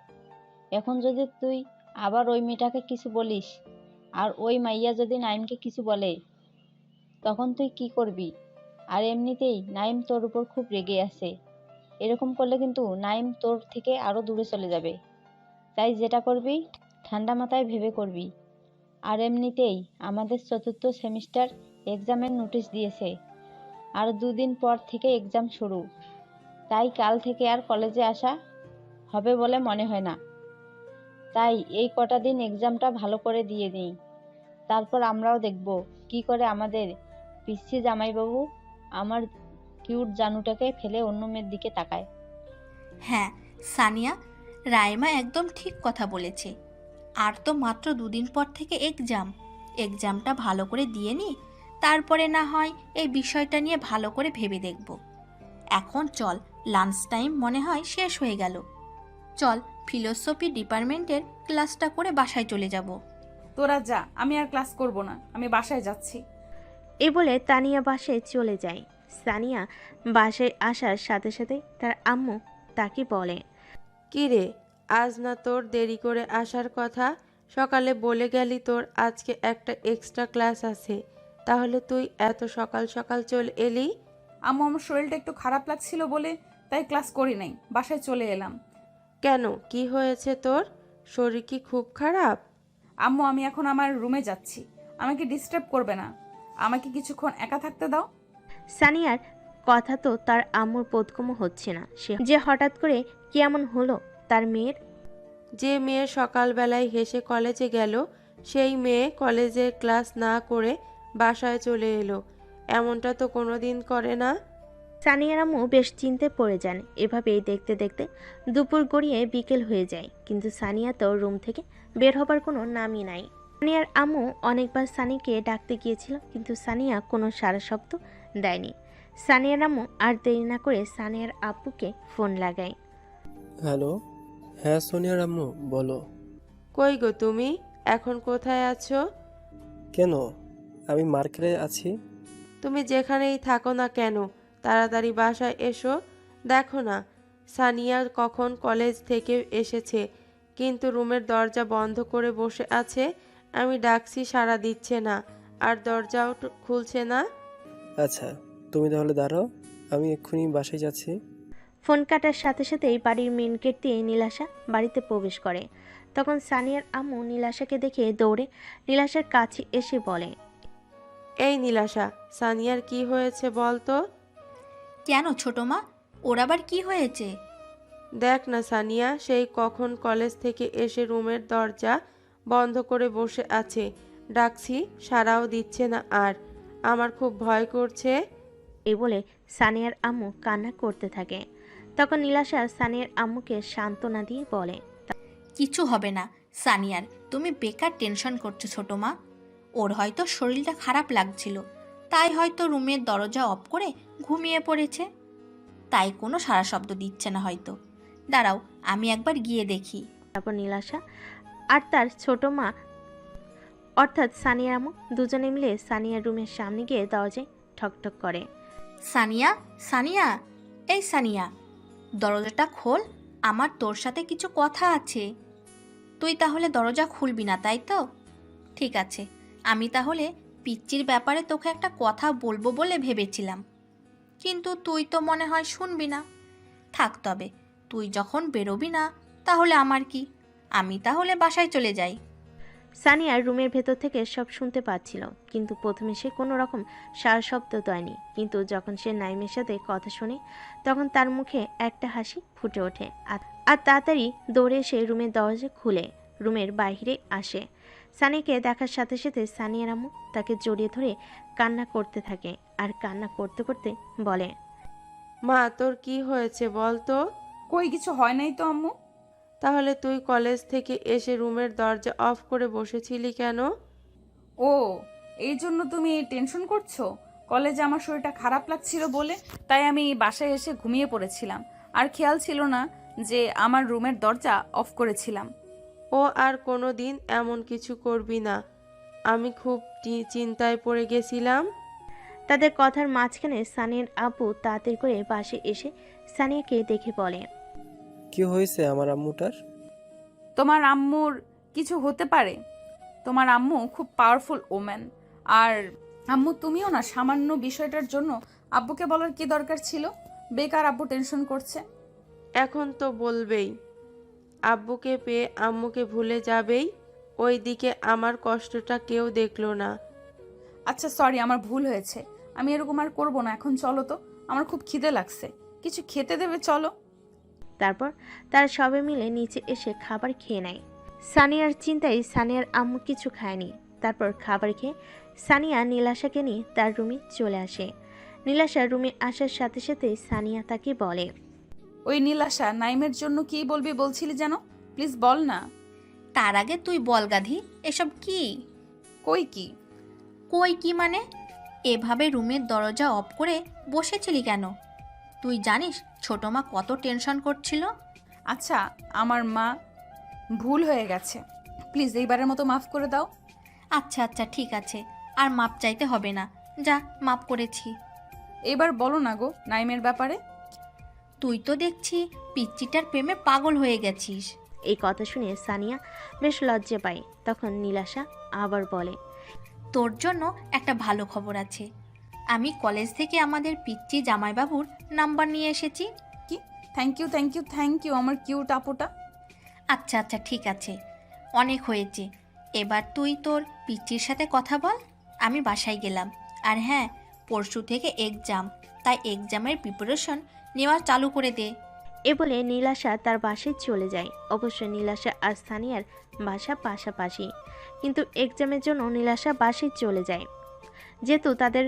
এখন যদি তুই আবার ওই মেয়েটাকে কিছু বলিস, আর ওই মাইয়া যদি নাইমকে কিছু বলে, তখন তুই কি করবি? আর এমনিতেই নাইম তোর উপর খুব রেগে আছে। এরকম করলে কিন্তু নাইম তোর থেকে আরো দূরে চলে যাবে। তাই যেটা করবি ঠান্ডা মাথায় ভেবে করবি। আর এমনিতেই আমাদের 4র্থ সেমিস্টার এক্সামের নোটিশ দিয়েছে, আর 2 দিন পর থেকে এক্সাম শুরু। তাই কাল থেকে আর কলেজে আসা হবে বলে মনে হয় না। তাই এই কটা দিন এক্সামটা ভালো করে দিয়ে নিই, তারপর আমরাও দেখব কি করে আমাদের পিচ্ছি জামাইবাবু আমার কিউট জানুটাকে ফেলে অন্য মেয়ের দিকে তাকায়। হ্যাঁ সানিয়া, রাইমা একদম ঠিক কথা বলেছে। আর তো মাত্র 2 দিন পর থেকে এক্সামটা ভালো করে দিয়ে নি, তারপরে না হয় এই বিষয়টা নিয়ে ভালো করে ভেবে দেখব। এখন চল, লাঞ্চ টাইম মনে হয় শেষ হয়ে গেল। চল ফিলোসফি ডিপার্টমেন্টের ক্লাসটা করে বাসায় চলে যাব। তোরা যা, আমি আর ক্লাস করব না, আমি বাসায় যাচ্ছি। এ বলে তানিয়া বাসায় চলে যায়। সানিয়া বাসায় আসার সাথে সাথে তার আম্মু তাকে বলে, কি রে, আজ না তোর দেরি করে আসার কথা? সকালে বলে গেলি তোর আজকে একটা এক্সট্রা ক্লাস আছে, তাহলে তুই এত সকাল সকাল চলে এলি? আম্মু, আমার শরীরটা একটু খারাপ লাগছিল বলে তাই ক্লাস করি নাই, বাসায় চলে এলাম। কেন, কি হয়েছে তোর? শরীর কি খুব খারাপ? আম্মু, আমি এখন আমার রুমে যাচ্ছি, আমাকে ডিস্টার্ব করবে না, আমাকে কিছুক্ষণ একা থাকতে দাও। সানিয়ার কথা তো তার আম্মুর বোধগম্য হচ্ছে না। সে যে হঠাৎ করে কি এমন হলো তার মেয়ের। যে মেয়ে সকালবেলায় হেসে কলেজে গেল, সেই মেয়ে কলেজের ক্লাস না করে বাসায় চলে এলো, এমনটা তো কোনোদিন করে না। সানিয়ার আম্মু বেশ চিন্তায় পড়ে যান। এভাবেই দেখতে দেখতে দুপুর গড়িয়ে বিকেল হয়ে যায়, কিন্তু সানিয়া তো রুম থেকে বের হবার কোনো নামই নাই। সানিয়ার আম্মু অনেকবার সানিকে ডাকতে গিয়েছিল, কিন্তু সানিয়া কোনো সাড়া শব্দ দেয়নি। সানিয়ার আম্মু আর দেরি না করে সানিয়ার আব্বুকে ফোন লাগায়। হ্যালো, হ্যাঁ সোনিয়ার আম্মু বলো। কই গো তুমি, এখন কোথায় আছো? কেন, আমি মার্কেটে আছি। তুমি যেখানেই থাকো না কেন, তাড়াতাড়ি বাসায় এসো। দেখো না, সানিয়া কখন কলেজ থেকে এসেছে, কিন্তু রুমের দরজা বন্ধ করে বসে আছে। আমি ডাকছি, সাড়া দিচ্ছে না, আর দরজাও খুলছে না। আচ্ছা, তুমি তাহলে দাঁড়াও, আমি এক্ষুনি বাসায় যাচ্ছি। ফোন কাটার সাথে সাথেই বাড়ির মেন গেট দিয়ে নীলাশা বাড়িতে প্রবেশ করে। তখন সানিয়ার আম্মু নীলাশাকে দেখে দৌড়ে নীলাশার কাছে এসে বলে, এই নীলাশা, সানিয়ার কি হয়েছে বল তো? কেন ছোট মা, ওর আবার কি হয়েছে? দেখ না সানিয়া, সেই কখন কলেজ থেকে এসে রুমের দরজা বন্ধ করে বসে আছে, ডাকছি সাড়াও দিচ্ছে না, আর আমার খুব ভয় করছে। এই বলে সানিয়ার আম্মু কান্না করতে থাকে। তখন নীলাশা সানিয়ার আম্মুকে সান্ত্বনা দিয়ে বলে, কিছু হবে না সানিয়ার, তুমি বেকার টেনশন করছো ছোট মা। ওর হয়তো শরীরটা খারাপ লাগছিল, তাই হয়তো রুমের দরজা অফ করে ঘুমিয়ে পড়েছে, তাই কোনো সাড়া শব্দ দিচ্ছে না হয়তো। দাঁড়াও, আমি একবার গিয়ে দেখি। তারপর নীলাশা আর তার ছোট মা অর্থাৎ সানিয়ার আম্মু দুজনে মিলে সানিয়ার রুমের সামনে গিয়ে দরজায় ঠকঠক করে। সানিয়া, সানিয়া, এই সানিয়া, দরজাটা খোল, আমার তোর সাথে কিছু কথা আছে। তুই তাহলে দরজা খুলবি না, তাই তো? ঠিক আছে, আমি তাহলে পিচ্চির ব্যাপারে তোকে একটা কথা বলবো বলে ভেবেছিলাম, কিন্তু তুই তো মনে হয় শুনবি না। থাক তবে, তুই যখন বেরোবি না তাহলে আমার কি, আমি তাহলে বাসায় চলে যাই। সানিয়ার রুমের ভেতর থেকে সব শুনতে পাচ্ছিল, কিন্তু প্রথমে সে কোনো রকম সারা শব্দ দেয়নি, কিন্তু যখন সে নাইমের সাথে কথা শুনে তখন তার মুখে একটা হাসি ফুটে ওঠে। আর তাড়াতাড়ি দৌড়ে এসে রুমের দরজা খুলে রুমের বাইরে আসে। সানিয়াকে দেখার সাথে সাথে সানিয়ার আম্মু তাকে জড়িয়ে ধরে কান্না করতে থাকে, আর কান্না করতে করতে বলে, মা তোর কি হয়েছে বল তো? কই কিছু হয় নাই তো আম্মু। তাহলে তুই কলেজ থেকে এসে রুমের দরজা অফ করে বসেছিলি কেন? ও, এই জন্য তুমি টেনশন করছো? কলেজে আমার শরীরটা খারাপ লাগছিল বলে তাই আমি বাসায় এসে ঘুমিয়ে পড়েছিলাম, আর খেয়াল ছিল না যে আমার রুমের দরজা অফ করেছিলাম। ও আর কোনো দিন এমন কিছু করবি না, আমি খুব চিন্তায় পড়ে গেছিলাম। তাদের কথার মাঝখানে সানিয়ার আব্বু তাড়াতাড়ি করে পাশে এসে সানিয়াকে দেখে বলে, কি হয়েছে আমার আম্মুটার? তোমার আম্মুর কিছু হতে পারে, তোমার আম্মু খুব পাওয়ারফুল ওম্যান। আর আম্মু তুমিও না, সামান্য বিষয়টার জন্য আব্বুকে বলার কি দরকার ছিল? বেকার আব্বু টেনশন করছে। এখন তো বলবেই, আব্বুকে পেয়ে আম্মুকে ভুলে যাবেই, ওইদিকে আমার কষ্টটা কেউ দেখলো না। আচ্ছা সরি, আমার ভুল হয়েছে, আমি এরকম আর করবো না। এখন চলো তো, আমার খুব খিদে লাগছে, কিছু খেতে দেবে চলো। তারপর তারা সবাই মিলে নিচে এসে খাবার খেয়ে নেয়। সানিয়ার চিন্তায় সানিয়ার আম্মু কিছু খায়নি। তারপর খাবার খেয়ে সানিয়া নীলাশাকে নিয়ে তার রুমে চলে আসে। নীলাশা রুমে আসার সাথে সাথে সানিয়া তাকে বলে, ওই নীলাশা, নাইমের জন্য কি বলবি বলছিলি যেন, প্লিজ বল না। তার আগে তুই বল গাধি, এসব কি? কই কি? কই কি মানে? এভাবে রুমের দরজা অফ করে বসেছিলি কেন? তুই জানিস ছোট মা কত টেনশন করছিল? আচ্ছা, আমার মা, ভুল হয়ে গেছে, প্লিজ এইবারের মতো মাফ করে দাও। আচ্ছা আচ্ছা ঠিক আছে, আর মাপ চাইতে হবে না, যা মাপ করেছি। এবার বলো না গো নাইমের ব্যাপারে। তুই তো দেখছি পিচ্চিটার প্রেমে পাগল হয়ে গেছিস। এই কথা শুনে সানিয়া বেশ লজ্জা পায়। তখন নীলাশা আবার বলে, তোর জন্য একটা ভালো খবর আছে, আমি কলেজ থেকে আমাদের পিচ্চি জামাইবাবুর নাম্বার নিয়ে এসেছি। কি? Thank you thank you thank you আমার কিউট আপুটা। আচ্ছা আচ্ছা ঠিক আছে, অনেক হয়েছে, এবার তুই তোর পিচ্চির সাথে কথা বল। আমি বাসায় গেলাম। আর হ্যাঁ, পরশু থেকে এক্সাম, তাই এক্সামের প্রিপারেশন নেওয়া চালু করে দে। এ বলে নীলাশা তার বাসায় চলে যায়। অবশ্য নীলাশা আর সানিয়ার বাসা পাশাপাশি, কিন্তু এক্সামের জন্য নীলাশা বাসায় চলে যায়। যেহেতু তাদের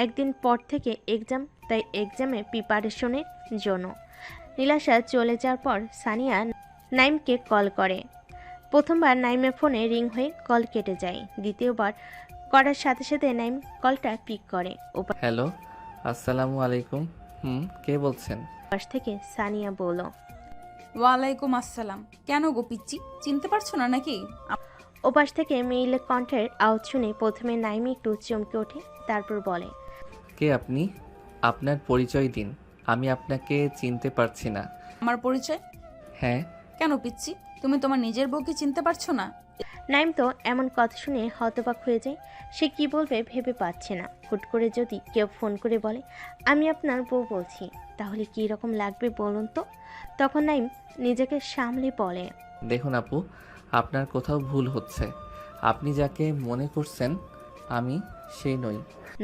একদিন পর থেকে এক্সাম, তাই এক্সামে প্রিপারেশনের জন্য নীলাশা চলে যাওয়ার পর সানিয়া নাইমকে কল করে। প্রথমবার নাইমের ফোনে রিং হয়ে কল কেটে যায়, দ্বিতীয়বার করার সাথে সাথে নাইম কলটা পিক করে। হ্যালো, আসসালামু আলাইকুম। কে বলছেন? পাশ থেকে সানিয়া বলল, ওয়ালাইকুম আসসালাম। কেন গো পিচ্চি, চিনতে পারছো না নাকি? ওপাশ থেকে মেইলের কণ্ঠের আওয়াজ শুনে প্রথমে নাইম একটু চমকে ওঠে, তারপর বলে, কে আপনি? আপনার পরিচয় দিন, আমি আপনাকে চিনতে পারছি না। আমার পরিচয়? হ্যাঁ। কেন পিচ্চি, তুমি তোমার নিজের বউকে চিনতে পারছো না? নাইম তো এমন কথা শুনে হতবাক হয়ে যায়। সে কি বলবে ভেবে পাচ্ছে না। হুট করে যদি কেউ ফোন করে বলে, আমি আপনার বউ বলছি, তাহলে কী রকম লাগবে বলুন তো? তখন নাইম নিজেকে সামলে বলে, দেখুন আপু, আপনার কোথাও ভুল হচ্ছে। আপনি যাকে মনে করছেন আমি সেই নই।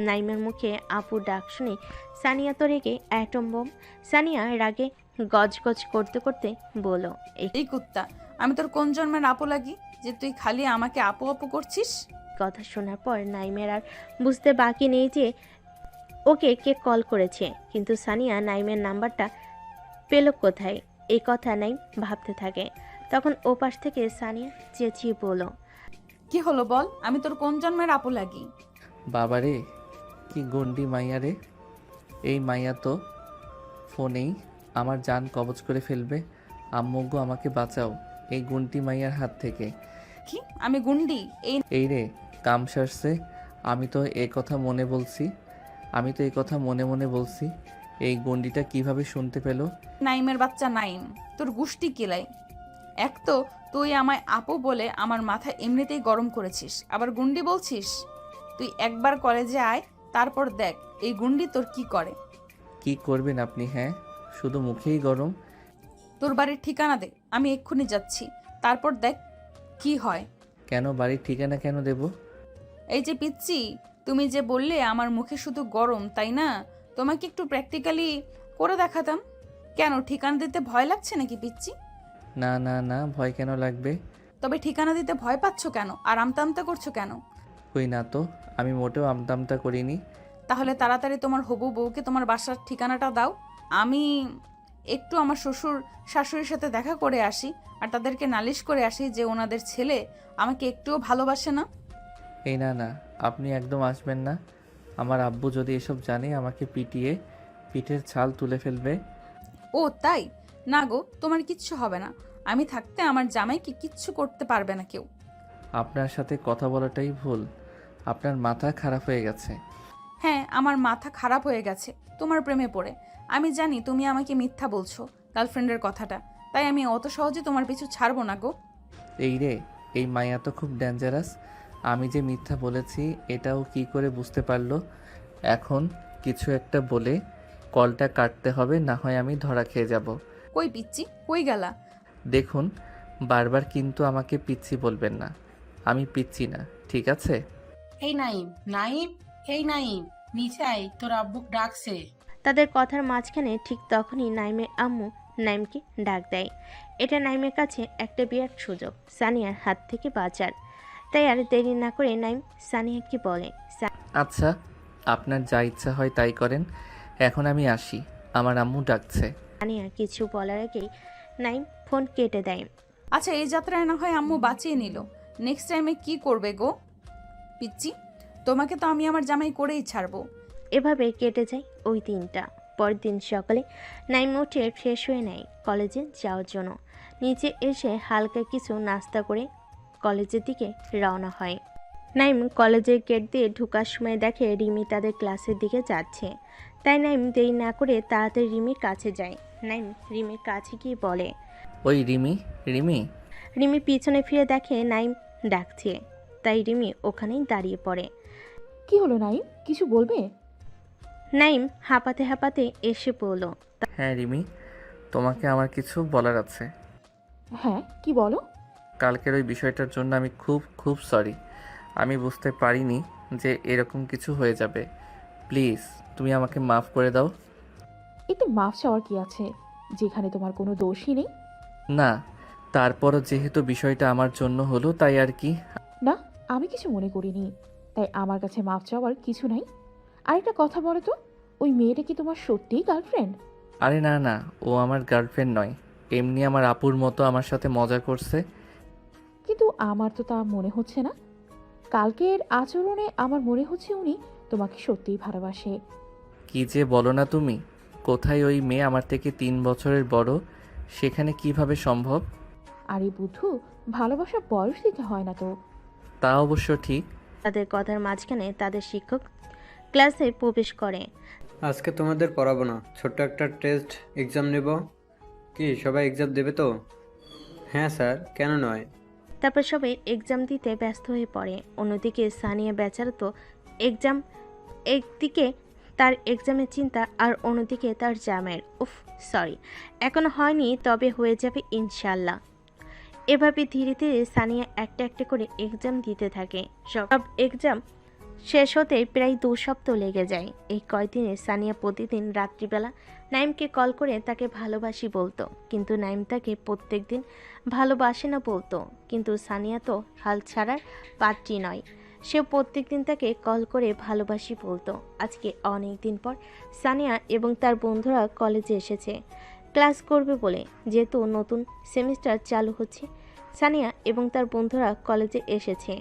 নাইমের মুখে আপু ডাক শুনে সানিয়া তো রেগে অ্যাটম বোম। সানিয়া রাগে গজগজ করতে করতে বলল, এই কুত্তা, আমি তোর কোন জন্মের আপু লাগি যে তুই খালি আমাকে আপু আপু করছিস? কথা শোনার পর নাইমের আর বুঝতে বাকি নেই যে ওকে কে কল করেছে, কিন্তু সানিয়া নাইমের নাম্বারটা পেল কোথায়, এই কথা নাইম ভাবতে থাকে। তখন ওপাশ থেকে সানিয়া চেঁচিয়ে বলল, কি হলো বল, আমি তোর কোন জন্মের আপু লাগি? বাবারে কি গন্ডি মাইয়া রে, এই মাইয়া তো ফোনেই আমার জান কবজ করে ফেলবে। আম্মু গো আমাকে বাঁচাও এই গুন্টি মাইয়ার হাত থেকে। কি আমি গুন্ডি? এই রে কাম সারছে, আমি তো এই কথা মনে মনে বলছি। এই গন্ডিটা কিভাবে শুনতে পেল? নাইমের বাচ্চা নাইম, তোর গুষ্টি কিলাই। এক তো তুই আমায় আপু বলে আমার মাথা এমনিতেই গরম করেছিস, আবার গুন্ডি বলছিস। তুই একবার কলেজে আয়, তারপর দেখ এই গুন্ডি তোর কি করে। কি করবেন আপনি? হ্যাঁ, শুধু মুখেই গরম। তোর বাড়ির ঠিকানা দে, আমি এক্ষুনি যাচ্ছি, তারপর দেখ কি হয়। কেন বাড়ির ঠিকানা কেন দেব? এই যে পিচ্ছি, তুমি যে বললে আমার মুখে শুধু গরম, তাই না? তোমাকে একটু প্র্যাকটিক্যালি করে দেখাতাম। কেন ঠিকানা দিতে ভয় লাগছে নাকি পিচ্ছি? না না না, ভয় কেন লাগবে? তবে ঠিকানা দিতে ভয় পাচ্ছ কেন আর আমতা আমতা করছো কেন? কই না তো, আমি মোটেও আমদামটা করিনি। তাহলে তাড়াতাড়ি তোমার হবু বউকে তোমার বাসার ঠিকানাটা দাও। আমি একটু আমার শ্বশুর শাশুড়ির সাথে দেখা করে আসি, আর তাদেরকে নালিশ করে আসি যে ওনাদের ছেলে আমাকে একটুও ভালোবাসে না। এই না না, আপনি একদম আসবেন না। আমার আব্বু যদি এসব জানে আমাকে পিটিয়ে পিঠের ছাল তুলে ফেলবে। ও তাই না গো, তোমার কিচ্ছু হবে না। আমি থাকতে আমার জামাইকে কিচ্ছু করতে পারবে না কেউ। আপনার সাথে কথা বলাটাই ভুল, আপনার মাথা খারাপ হয়ে গেছে। হ্যাঁ, আমার মাথা খারাপ হয়ে গেছে তোমার প্রেমে পড়ে। আমি জানি তুমি আমাকে মিথ্যা বলছো গার্লফ্রেন্ডের কথাটা, তাই আমি অত সহজে তোমার পিছু ছাড়বো না গো। এই রে, এই মায়া তো খুব ডেঞ্জারাস। আমি যে মিথ্যা বলেছি এটাও কি করে বুঝতে পারলো? এখন কিছু একটা বলে কলটা কাটতে হবে, না হয় আমি ধরা খেয়ে যাব। কই পিচ্ছি, কই গেলা? দেখুন, বারবার কিন্তু আমাকে পিচ্ছি বলবেন না। আমি পিচ্ছি না, ঠিক আছে? এই নাইম, নাইম, এই নাইম, নিচে আয়, তোর আব্বুক ডাকছে। তাদের কথার মাঝখানে ঠিক তখনই নাইমের আম্মু নাইমকে ডাক দেয়। এটা নাইমের কাছে একটা বিরাট সুযোগ সানিয়ার হাত থেকে বাঁচার। তাই আর দেরি না করে নাইম সানিয়াকে বলে, আচ্ছা, আপনার যা ইচ্ছা হয় তাই করেন। এখন আমি আসি, আমার আম্মু ডাকছে। সানিয়া কিছু বলার আগেই নাইম ফোন কেটে দেয়। আচ্ছা, এই যাত্রায় না হয় আম্মু বাঁচিয়ে নিল, নেক্সট টাইমে কি করবে গো পিচ্ছি? তোমাকে তো আমি আমার জামাই করেই ছাড়বো। এভাবে কেটে যায় ওই দিনটা। পরের দিন সকালে নাইম উঠে ফ্রেশ হয়ে নেয় কলেজে যাওয়ার জন্য। নিচে এসে হালকা কিছু নাস্তা করে কলেজের দিকে রওনা হয়। নাইম কলেজের গেট দিয়ে ঢোকার সময় দেখে রিমি তাদের ক্লাসের দিকে যাচ্ছে। তাই নাইম দেরি না করে তাড়াতাড়ি রিমির কাছে যায়। নাইম রিমির কাছে গিয়ে বলে, ওই রিমি, রিমি। রিমি পিছনে ফিরে দেখে নাইম ডাকছে, তাই রিমি ওখানেই দাঁড়িয়ে পড়ে। কি হলো নাইম, কিছু বলবে? নাইম হাঁপাতে হাঁপাতে এসে বলল, হ্যাঁ রিমি, তোমাকে আমার কিছু বলার আছে। হ্যাঁ, কি বলো? কালকের ওই বিষয়টার জন্য আমি খুব খুব সরি। আমি বুঝতে পারিনি যে এরকম কিছু হয়ে যাবে। প্লিজ তুমি আমাকে মাফ করে দাও। এতে মাফ চাওয়ার কি আছে, যেখানে তোমার কোনো দোষই নেই। না, তারপরও যেহেতু বিষয়টা আমার জন্য হলো তাই আর কি। না, আমি কিছু মনে করিনি, তাই আমার কাছে মাফ চাওয়ার কিছু নাই। আরেকটা কথা বলো তো, ওই মেয়েটা কি তোমার সত্যিই গার্লফ্রেন্ড? আরে না না, ও আমার গার্লফ্রেন্ড নয়, এমনি আমার আপুর মতো আমার সাথে মজা করছে। কিন্তু আমার তো তা মনে হচ্ছে না। কালকের আচরণে আমার মনে হচ্ছে উনি তোমাকে সত্যিই ভালোবাসে। কি যে বলো না তুমি, কোথায় ওই মেয়ে আমার থেকে 3 বছরের বড়, সেখানে কিভাবে সম্ভব? আরে বুদ্ধু, ভালোবাসা বয়স দিতে হয় না তো। তা অবশ্য ঠিক। তাদের কথার মাঝখানে তাদের শিক্ষক ক্লাসে প্রবেশ করে। আজকে তোমাদের পড়াবো না, ছোট্ট একটা টেস্ট এক্সাম নেব। কি সবাই এক্সাম দেবে তো? হ্যাঁ স্যার, কেন নয়? তারপর সবাই এক্সাম দিতে ব্যস্ত হয়ে পড়ে। অন্যদিকে সানিয়া বেচারা তো এক্সাম, একদিকে তার এক্সামের চিন্তা আর অন্যদিকে তার জামের। সরি, এখনো হয়নি, তবে হয়ে যাবে ইনশাল্লাহ। এভাবে ধীরে ধীরে সানিয়া একটা একটা করে এক্সাম দিতে থাকে। সব এক্সাম শেষ হতে প্রায় 2 সপ্তাহ লেগে যায়। এই কয়দিনে সানিয়া প্রতিদিন রাত্রিবেলা নাইমকে কল করে তাকে ভালোবাসি বলতো, কিন্তু নাইম তাকে প্রত্যেক দিন ভালোবাসে না বলতো। কিন্তু সানিয়া তো হাল ছাড়ার পাত্রী নয়, সে প্রত্যেক দিন তাকে কল করে ভালোবাসি বলতো। আজকে অনেক দিন পর সানিয়া এবং তার বন্ধুরা কলেজে এসেছে। ক্লাস করবে বলে, যেহেতু নতুন সেমিস্টার চালু হচ্ছে। সানিয়া এবং তার বন্ধুরা কলেজে এসেছে,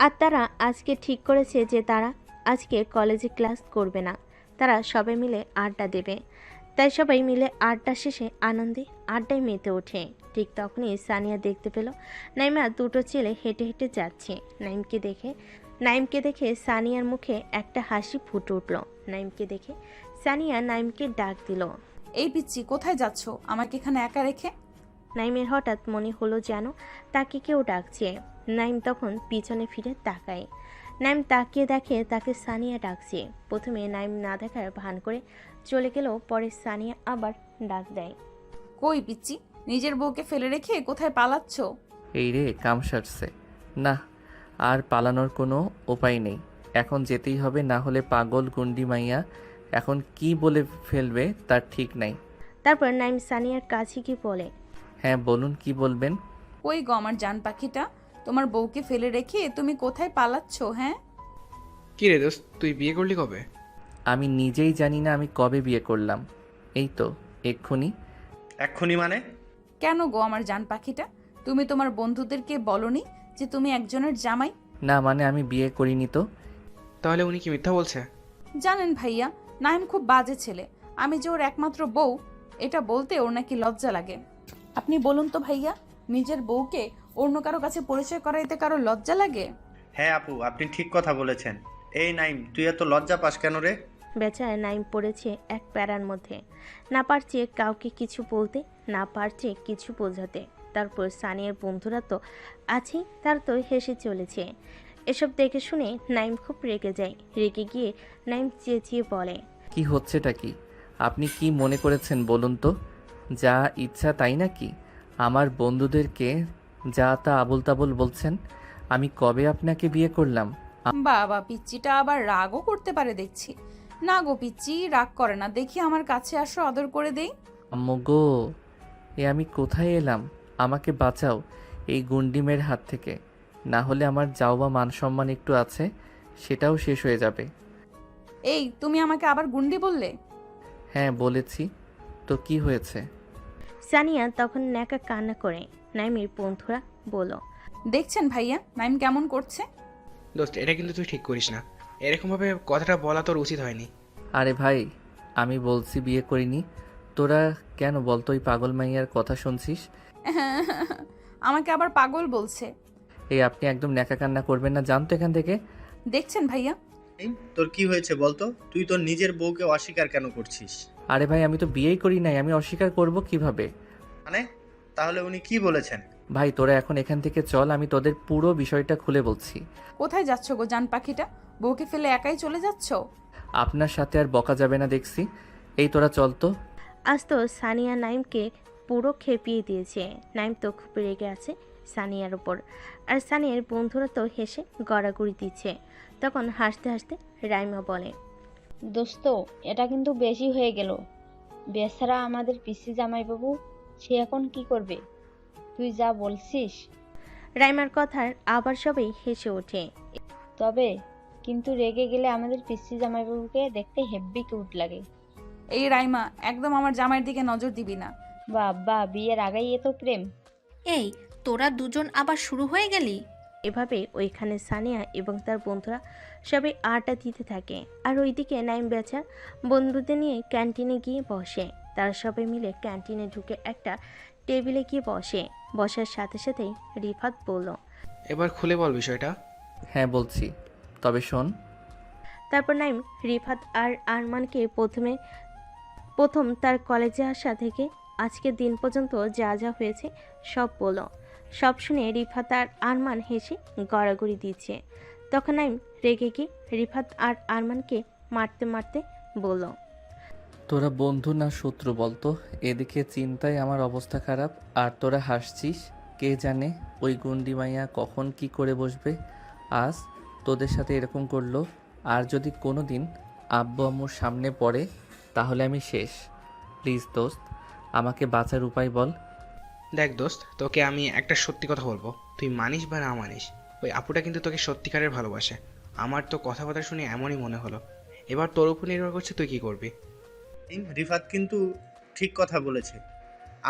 আর তারা আজকে ঠিক করেছে যে তারা আজকে কলেজে ক্লাস করবে না, তারা সবাই মিলে আড্ডা দেবে। তাই সবাই মিলে আড্ডা শেষে আনন্দে আড্ডায় মেতে ওঠে। ঠিক তখনই সানিয়া দেখতে পেল নাইমা দুটো ছেলে হেঁটে হেঁটে যাচ্ছে। নাইমকে দেখে সানিয়ার মুখে একটা হাসি ফুটে উঠল। নাইমকে দেখে সানিয়া নাইমকে ডাক দিল। এই পিচ্ছি, কোথায় যাচ্ছ আমাকে এখানে একা রেখে? নাইমের হঠাৎ মনে হলো যেন তাকে কেউ ডাকছে। নাইম তখন পিছনে ফিরে তাকায়। নাইম তাকিয়ে দেখে তাকে সানিয়া ডাকছে। প্রথমে নাইম না দেখার ভান করে চলে গেলেও পরে সানিয়া আবার ডাক দেয়। কই পিচ্ছি, নিজের বউকে ফেলে রেখে কোথায় পালাচ্ছ? এই রে, কাম সারছে। না, আর পালানোর কোনো উপায় নেই, এখন যেতেই হবে, না হলে পাগল গুন্ডি মাইয়া এখন কি বলে ফেলবে তার ঠিক নাই। তারপর নাইম সানিয়ার কাছে গিয়ে বলে, হ্যাঁ বলুন, কি বলবেন? কই গো আমার জান পাখিটা, তোমার বউকে ফেলে রেখে তুমি কোথায় পালাচ্ছ? হ্যাঁ, কি রে দোস্ত, তুই বিয়ে করলি কবে? আমি নিজেই জানি না আমি কবে বিয়ে করলাম, এই তো এক্ষুনি। এক্ষুনি মানে? কেন গো আমার জান পাখিটা, তুমি তোমার বন্ধুদেরকে বলনি যে তুমি একজনের জামাই? না মানে আমি বিয়ে করিনি তো। তাহলে উনি কি মিথ্যা বলছে? জানেন ভাইয়া, নাইম খুব বাজে ছেলে। আমি যে ওর একমাত্র বউ, এটা বলতে ওর নাকি লজ্জা লাগে। আপনি বলুন তো ভাইয়া, নিজের বউকে অন্য কারো কাছে পরিচয় করাইতে কারো লজ্জা লাগে? হ্যাঁ আপু, আপনি ঠিক কথা বলেছেন। এই নাইম, তুই এত লজ্জা পাস কেন রে? বেচারা নাইম পড়েছে এক প্যারার মধ্যে, না পারছে কাউকে কিছু বলতে, না পারছে কিছু বোঝাতে। তারপর সানিয়ার বন্ধুরা তো আছেই, তার তো হেসে চলেছে। এসব দেখে শুনে নাইম খুব রেগে যায়। রেগে গিয়ে নাইম চেঁচিয়ে বলে, কি হচ্ছেটা কি? আপনি কি মনে করেছেন বলুন তো? যা ইচ্ছা তাই নাকি? আমার বন্ধুদেরকে যা তা আবল তাবল বলছেন। আমি কবে আপনাকে বিয়ে করলাম? বাবা, পিচ্চিটা আবার রাগও করতে পারে দেখছি। না গো পিচ্চি, রাগ করে না, দেখি আমার কাছে আসো, আদর করে দেই। আম্মু গো, এ আমি কোথায় এলাম? আমাকে বাঁচাও এই গুন্ডিমের হাত থেকে, না হলে আমার যাও বা মান সম্মান একটু আছে সেটাও শেষ হয়ে যাবে। এই, তুমি আমাকে আবার গুন্ডি বললে? হ্যাঁ বলেছি তো, কি হয়েছে? সানিয়া তখন ন্যাকা কান্না করে। নাইমের বন্ধুরা বলল, দেখছেন ভাইয়া নাইম কেমন করছে? দোস্ত, এটা কিন্তু তুই ঠিক করিস না, এরকমভাবে কথাটা বলা তোর উচিত হয়নি। আরে ভাই, আমি বলছি বিয়ে করিনি, তোরা কেন বলতো ওই পাগল মাইয়ার কথা শুনছিস? আমাকে আবার পাগল বলছে। এই আপনি একদম ন্যাকা কান্না করবেন না, জানতো এখান থেকে। দেখছেন ভাইয়া, এই, তোর কি হয়েছে বলতো? তুই তোর নিজের বউকে অস্বীকার কেন করছিস? আরে ভাই, আমি তো বিয়েই করি নাই, আমি অস্বীকার করব কিভাবে? মানে তাহলে উনি কি বলেছেন? ভাই তোরা এখন এখান থেকে চল, আমি তোদের পুরো বিষয়টা খুলে বলছি। কোথায় যাচ্ছ গো জান পাখিটা? বউকে ফেলে একাই চলে যাচ্ছ? আপনার সাথে আর বকা যাবে না দেখছি। এই তোরা চল তো। আজ তো সানিয়া নাইমকে পুরো খেপিয়ে দিয়েছে। নাইম তো খুব রেগে আছে সানিয়ার ওপর, আর সানিয়ার বন্ধুরা তো হেসে গড়াগড়ি দিচ্ছে। তখন হাসতে হাসতে রাইমা বলে, দোস্ত, এটা কিন্তু বেশি হয়ে গেল। বেচারা আমাদের পিসি জামাইবাবু, সে এখন কি করবে? তুই যা বলছিস। রাইমার কথার আবার সবাই হেসে ওঠে। তবে কিন্তু রেগে গেলে আমাদের পিসি জামাইবাবুকে দেখতে হেব্বি কিউট লাগে। এই রাইমা, একদম আমার জামাইয়ের দিকে নজর দিবি না। বাবা, বিয়ের আগেই এত প্রেম! এই, তোরা দুজন আবার শুরু হয়ে গেলি? এভাবে ওইখানে সানিয়া এবং তার বন্ধুরা সবাই আড্ডা দিতে থাকে। আর ওইদিকে নাইম বেচা বন্ধুদের নিয়ে ক্যান্টিনে গিয়ে বসে। তারা সবাই মিলে ক্যান্টিনে ঢুকে একটা টেবিলে গিয়ে বসে। বসার সাথে সাথেই রিফাত বলল, এবার খুলে বল বিষয়টা। হ্যাঁ বলছি, তবে শোন। তারপর নাইম রিফাত আর আরমানকে প্রথম তার কলেজে আসা থেকে আজকের দিন পর্যন্ত যা যা হয়েছে সব বলল। সব শুনে রিফাত আর আরমান হেসে গড়াগড়ি দিচ্ছে। তখন নাইম রেগে গিয়ে রিফাত আর আরমানকে মারতে মারতে বলল, তোরা বন্ধু না শত্রু বলতো? এদিকে চিন্তায় আমার অবস্থা খারাপ, আর তোরা হাসছিস। কে জানে ওই গুন্ডি মাইয়া কখন কি করে বসবে। আজ তোদের সাথে এরকম করলো, আর যদি কোনো দিন আব্বু আম্মুর সামনে পড়ে তাহলে আমি শেষ। প্লিজ দোস্ত, আমাকে বাঁচার উপায় বল। দেখ দোস্ত, তোকে আমি একটা সত্যি কথা বলবো, তুই মানিস বা না মানিস, ওই আপুটা কিন্তু তোকে সত্যিকারের ভালোবাসে। আমার তো কথাবার্তা শুনে এমনই মনে হলো। এবার তোর উপর নির্ভর করছে তুই কি করবি। রিফাত কিন্তু ঠিক কথা বলেছে।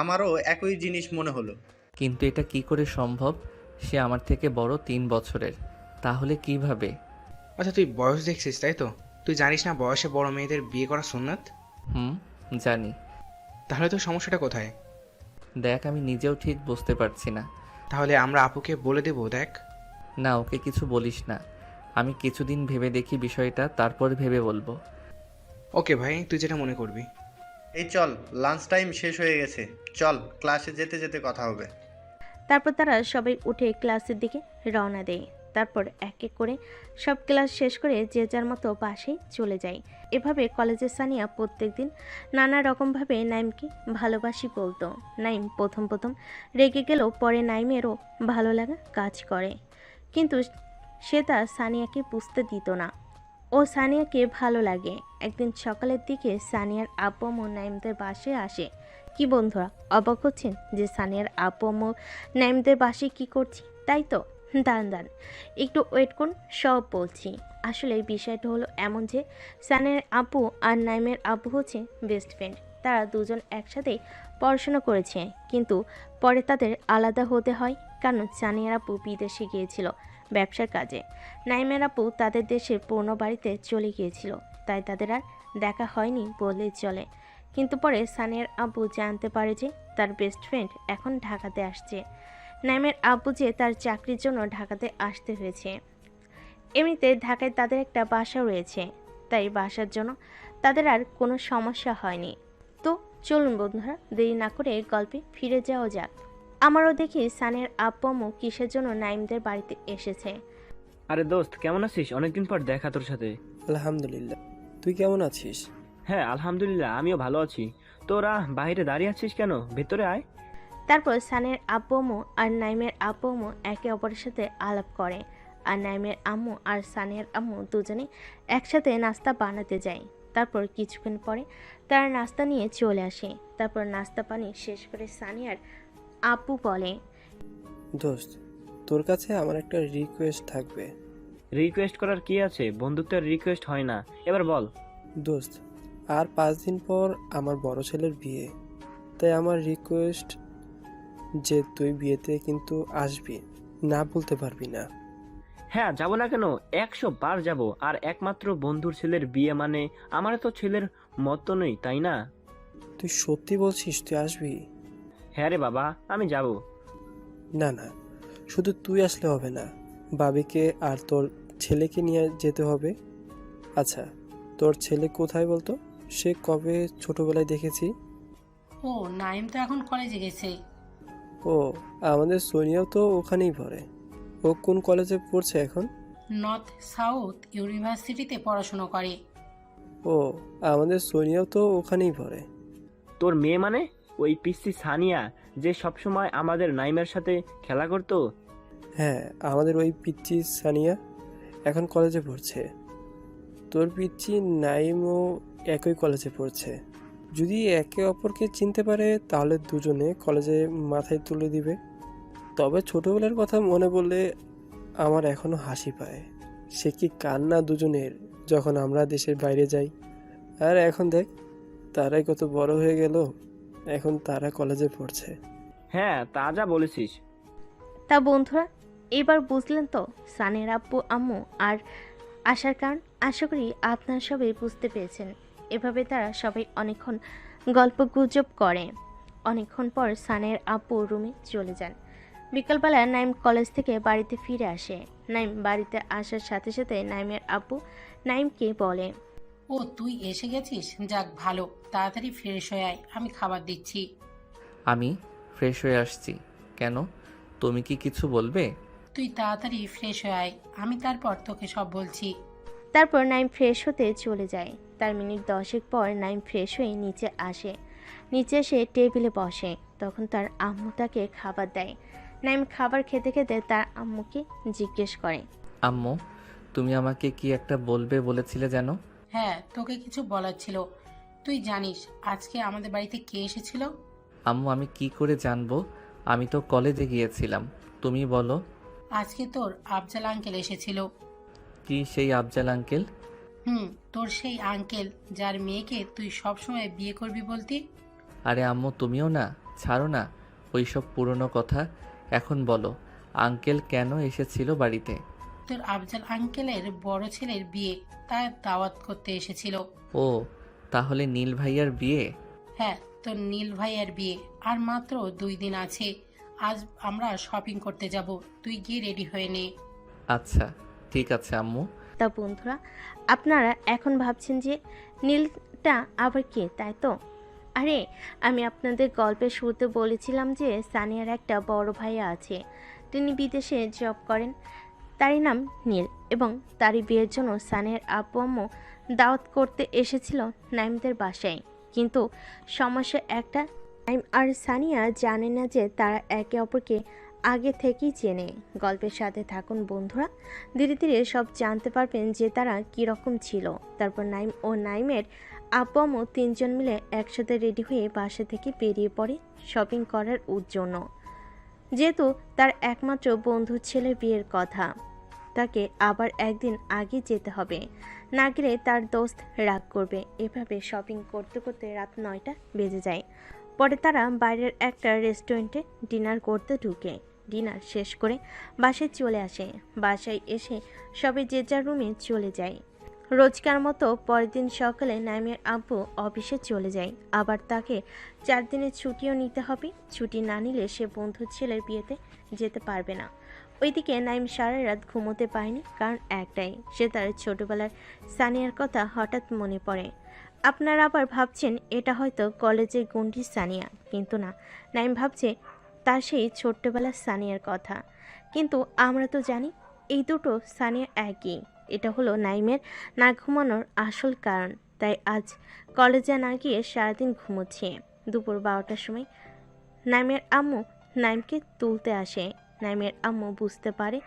আমারও একই জিনিস মনে হলো। কিন্তু এটা কি করে সম্ভব? সে আমার থেকে বড় 3 বছরের। তাহলে কিভাবে? আচ্ছা তুই বয়স দেখছিস তাই তো? তুই জানিস না বয়সে বড় মেয়েদের বিয়ে করা সুন্নাত? হুম, জানি। তাহলে তোর সমস্যাটা কোথায়? দেখ, আমি নিজেও ঠিক বুঝতে পারছি না। তাহলে আমরা আপুকে বলে দেবো। দেখ, না, ওকে কিছু বলিস না। আমি কিছুদিন ভেবে দেখি বিষয়টা, তারপর ভেবে বলবো। ওকে ভাই, তুই যেটা মনে করবি। এই চল, লাঞ্চ টাইম শেষ হয়ে গেছে। চল, ক্লাসে যেতে যেতে কথা হবে। তারপর তারা সবাই উঠে ক্লাসের দিকে রওনা দেয়। তারপর এক এক করে সব ক্লাস শেষ করে যে যার মতো বাসায় চলে যায়। এভাবে কলেজে সানিয়া প্রত্যেকদিন নানা রকমভাবে নাইমকে ভালোবাসি বলতো। নাইম প্রথম প্রথম রেগে গেলেও পরে নাইমেরও ভালো লাগা কাজ করে, কিন্তু সে তা সানিয়াকে বুঝতে দিত না। ও সানিয়াকে ভালো লাগে। একদিন সকালের দিকে সানিয়ার আব্বু আম্মু নাইমদের বাসায় আসে। কি বন্ধুরা, অবাক হচ্ছেন যে সানিয়ার আব্বু আম্মু নাইমদের বাসায় কি করছি, তাই তো? দাঁড়ান, একটু ওয়েট করুন, সব বলছি। আসলে বিষয়টা হলো এমন যে সানিয়ার আব্বু আর নাইমের আব্বু হচ্ছে বেস্ট ফ্রেন্ড। তারা দুজন একসাথেই পড়াশোনা করেছে, কিন্তু পরে তাদের আলাদা হতে হয়, কারণ সানিয়ার আব্বু বিদেশে গিয়েছিল ব্যবসার কাজে। নাইমের আপু তাদের দেশের পুরনো বাড়িতে চলে গিয়েছিল, তাই তাদের আর দেখা হয়নি বললেই চলে। কিন্তু পরে সানিয়ার আব্বু জানতে পারে যে তার বেস্ট ফ্রেন্ড এখন ঢাকাতে আসছে। নাইমের আব্বু যে তার চাকরির জন্য ঢাকাতে আসতে হয়েছে। এমনিতে ঢাকায় তাদের একটা বাসা রয়েছে, তাই বাসার জন্য তাদের আর কোনো সমস্যা হয়নি। তো চলুন বন্ধুরা, দেরি না করে গল্পে ফিরে যাওয়া যাক। আমারও দেখি সানিয়ার আব্বু আম্মু কিসের জন্য নাইমদের বাড়িতে এসেছে। আরে দোস্ত, কেমন আছিস? অনেকদিন পর দেখা তোর সাথে। আলহামদুলিল্লাহ, তুই কেমন আছিস? হ্যাঁ আলহামদুলিল্লাহ, আমিও ভালো আছি। তোরা বাইরে দাঁড়িয়ে আছিস কেন? ভেতরে আয়। তারপর সানিয়ার আব্বু আম্মু আর নাইমের আব্বু আম্মু একে অপরের সাথে আলাপ করে, আর নাইমের আম্মু আর সানিয়ার আম্মু দুজনে একসাথে নাস্তা বানাতে যায়। তারপর কিছুক্ষণ পরে তারা নাস্তা নিয়ে চলে আসে। তারপর নাস্তা পানি শেষ করে সানিয়ার আব্বু বলে, দোস্ত, তোর কাছে আমার একটা রিকোয়েস্ট থাকবে। রিকোয়েস্ট করার কি আছে? বন্ধুত্বের রিকোয়েস্ট হয় না, এবার বল। দোস্ত, আর 5 দিন পর আমার বড় ছেলের বিয়ে, তাই আমার রিকোয়েস্ট যে তুই বিয়েতে কিন্তু আসবি, না বলতে পারবি না। হ্যাঁ, যাব না কেন? 100 বার যাব। আর একমাত্র বন্ধুর ছেলের বিয়ে মানে আমার তো ছেলের মতো নই, তাই না? তুই সত্যি বলছিস তুই আসবি? হ্যাঁ রে বাবা, আমি যাব। না না, শুধু তুই আসলে হবে না, বাবিকে আর তোর ছেলেকে নিয়ে যেতে হবে। আচ্ছা, তোর ছেলে কোথায় বলতো? সে কবে ছোটবেলায় দেখেছি। ও নাইম তো এখন কলেজে গেছে। ও, আমাদের সোনিয়াও তো ওখানেই পড়ে। ও কোন কলেজে পড়ছে এখন? নর্থ সাউথ ইউনিভার্সিটিতে পড়াশোনা করে। ও, আমাদের সোনিয়াও তো ওখানেই পড়ে। তোর মেয়ে মানে ওই পিসি সানিয়া, যে সবসময় আমাদের নাইমের সাথে খেলা করতো? হ্যাঁ, আমাদের ওই পিচ্চি সানিয়া এখন কলেজে পড়ছে। তোর পিচ্চি নাইমও একই কলেজে পড়ছে। যদি একে অপরকে চিনতে পারে তাহলে দুজনে কলেজে মাথায় তুলে দিবে। তবে ছোটবেলার কথা মনে পড়লে আমার এখনো হাসি পায়। সে কি কান্না দুজনের যখন আমরা দেশের বাইরে যাই। আর এখন দেখ, তারাই কত বড় হয়ে গেল, এখন তারা কলেজে পড়ছে। হ্যাঁ, তা যা বলেছিস। তা বন্ধুরা, এবার বুঝলেন তো সানিয়ার আব্বু আম্মু আর আসার কারণ। আশা করি আপনারা সবাই বুঝতে পেরেছেন। এভাবে তারা সবাই অনেকক্ষণ গল্প গুজব করে। অনেকক্ষণ পর সানিয়ার আব্বু রুমে চলে যান। বিকালবেলা নাইম কলেজ থেকে বাড়িতে ফিরে আসে। নাইম বাড়িতে আসার সাথে সাথে নাইমের আব্বু নাইমকে বলে, ও তুই এসে গেছিস, যাক ভালো। তাড়াতাড়ি ফ্রেশ হয়ে আয়, আমি খাবার দিচ্ছি। আমি ফ্রেশ হয়ে আসছি। কেন, তুমি কি কিছু বলবে? তুই তাড়াতাড়ি ফ্রেশ হয়ে আয়, আমি তারপর তোকে সব বলছি। তারপর নাইম ফ্রেশ হতে চলে যায়। তার মিনিট 10 পর নাইম ফ্রেশ হয়ে নিচে আসে। নিচে এসে টেবিলে বসে। তখন তার আম্মু তাকে খাবার দেয়। নাইম খাবার খেতে খেতে তার আম্মুকে জিজ্ঞেস করে, আম্মু, তুমি আমাকে কি একটা বলবে বলেছিলে যেন? হ্যাঁ, তোকে কিছু বলার ছিল। তুই জানিস আজকে আমাদের বাড়িতে কে এসেছিল? আম্মু, আমি কি করে জানবো? আমি তো কলেজে গিয়েছিলাম। তুমি বলো। আজকে তোর আফজাল আঙ্কেল এসেছিল। কি সেই আফজাল আঙ্কেল? তোর সেই আঙ্কেল যার মেয়েকে তুই সবসময় বিয়ে করবি বলতি। আরে আম্মু তুমিও না, ছাড়ো না ওইসব পুরনো কথা। এখন বলো, আঙ্কেল কেন এসেছিল বাড়িতে? তোর আফজাল আঙ্কেলের বড় ছেলের বিয়ে, তার দাওয়াত করতে এসেছিল। ও, তাহলে নীল ভাইয়ার বিয়ে? হ্যাঁ, তোর নীল ভাইয়ের বিয়ে আর মাত্র 2 দিন আছে। আজ আমরা শপিং করতে যাব, তুই গিয়ে রেডি হয়ে নে। আচ্ছা ঠিক আছে আম্মু। তা বন্ধুরা, আপনারা এখন ভাবছেন যে নীলটা আবার কে, তাই তো? আরে, আমি আপনাদের গল্পের শুরুতে বলেছিলাম যে সানিয়ার একটা বড় ভাইয়া আছে, তিনি বিদেশে জব করেন। তারই নাম নীল, এবং তারই বিয়ের জন্য সানিয়ার আব্বু আম্মু দাওয়াত করতে এসেছিল নাইমদের বাসায়। কিন্তু সমস্যা একটা, নাইম আর সানিয়া জানে না যে তারা একে অপরকে আগে থেকেই চেনে। গল্পের সাথে থাকুন বন্ধুরা, ধীরে ধীরে সব জানতে পারবেন যে তারা কীরকম ছিল। তারপর নাইম ও নাইমের আব্বু আম্মু 3 জন মিলে একসাথে রেডি হয়ে বাসা থেকে বেরিয়ে পড়ে শপিং করার জন্য। যেহেতু তার একমাত্র বন্ধুর ছেলের বিয়ের কথা, তাকে আবার একদিন আগে যেতে হবে, না গেলে তার দোস্ত রাগ করবে। এভাবে শপিং করতে করতে রাত 9টা বেজে যায়। পরে তারা বাইরের একটা রেস্টুরেন্টে ডিনার করতে ঢুকে। ডিনার শেষ করে বাসায় চলে আসে। বাসায় এসে সবাই যে যার রুমে চলে যায়। রোজকার মতো পরের দিন সকালে নাইমের আব্বু অফিসে চলে যায়। আবার তাকে 4 দিনের ছুটিও নিতে হবে। ছুটি না নিলে সে বন্ধুর ছেলের বিয়েতে যেতে পারবে না। ওইদিকে নাইম সারা রাত ঘুমোতে পারেনি, কারণ একটাই, সে তার ছোটবেলার সানিয়ার কথা হঠাৎ মনে পড়ে। আপনারা আবার ভাবছেন এটা হয়তো কলেজের গন্ডি সানিয়া, কিন্তু না, নাইম ভাবছে তার সেই ছোট্টবেলার সানিয়ার কথা। কিন্তু আমরা তো জানি এই দুটো সানিয়া একই। এটা হলো নাইমের না ঘুমানোর আসল কারণ। তাই আজ কলেজে না গিয়ে সারাদিন ঘুমোচ্ছে। দুপুর 12টার সময় নাইমের আম্মু নাইমকে তুলতে আসে। নাইমের আম্মু বুঝতে পারে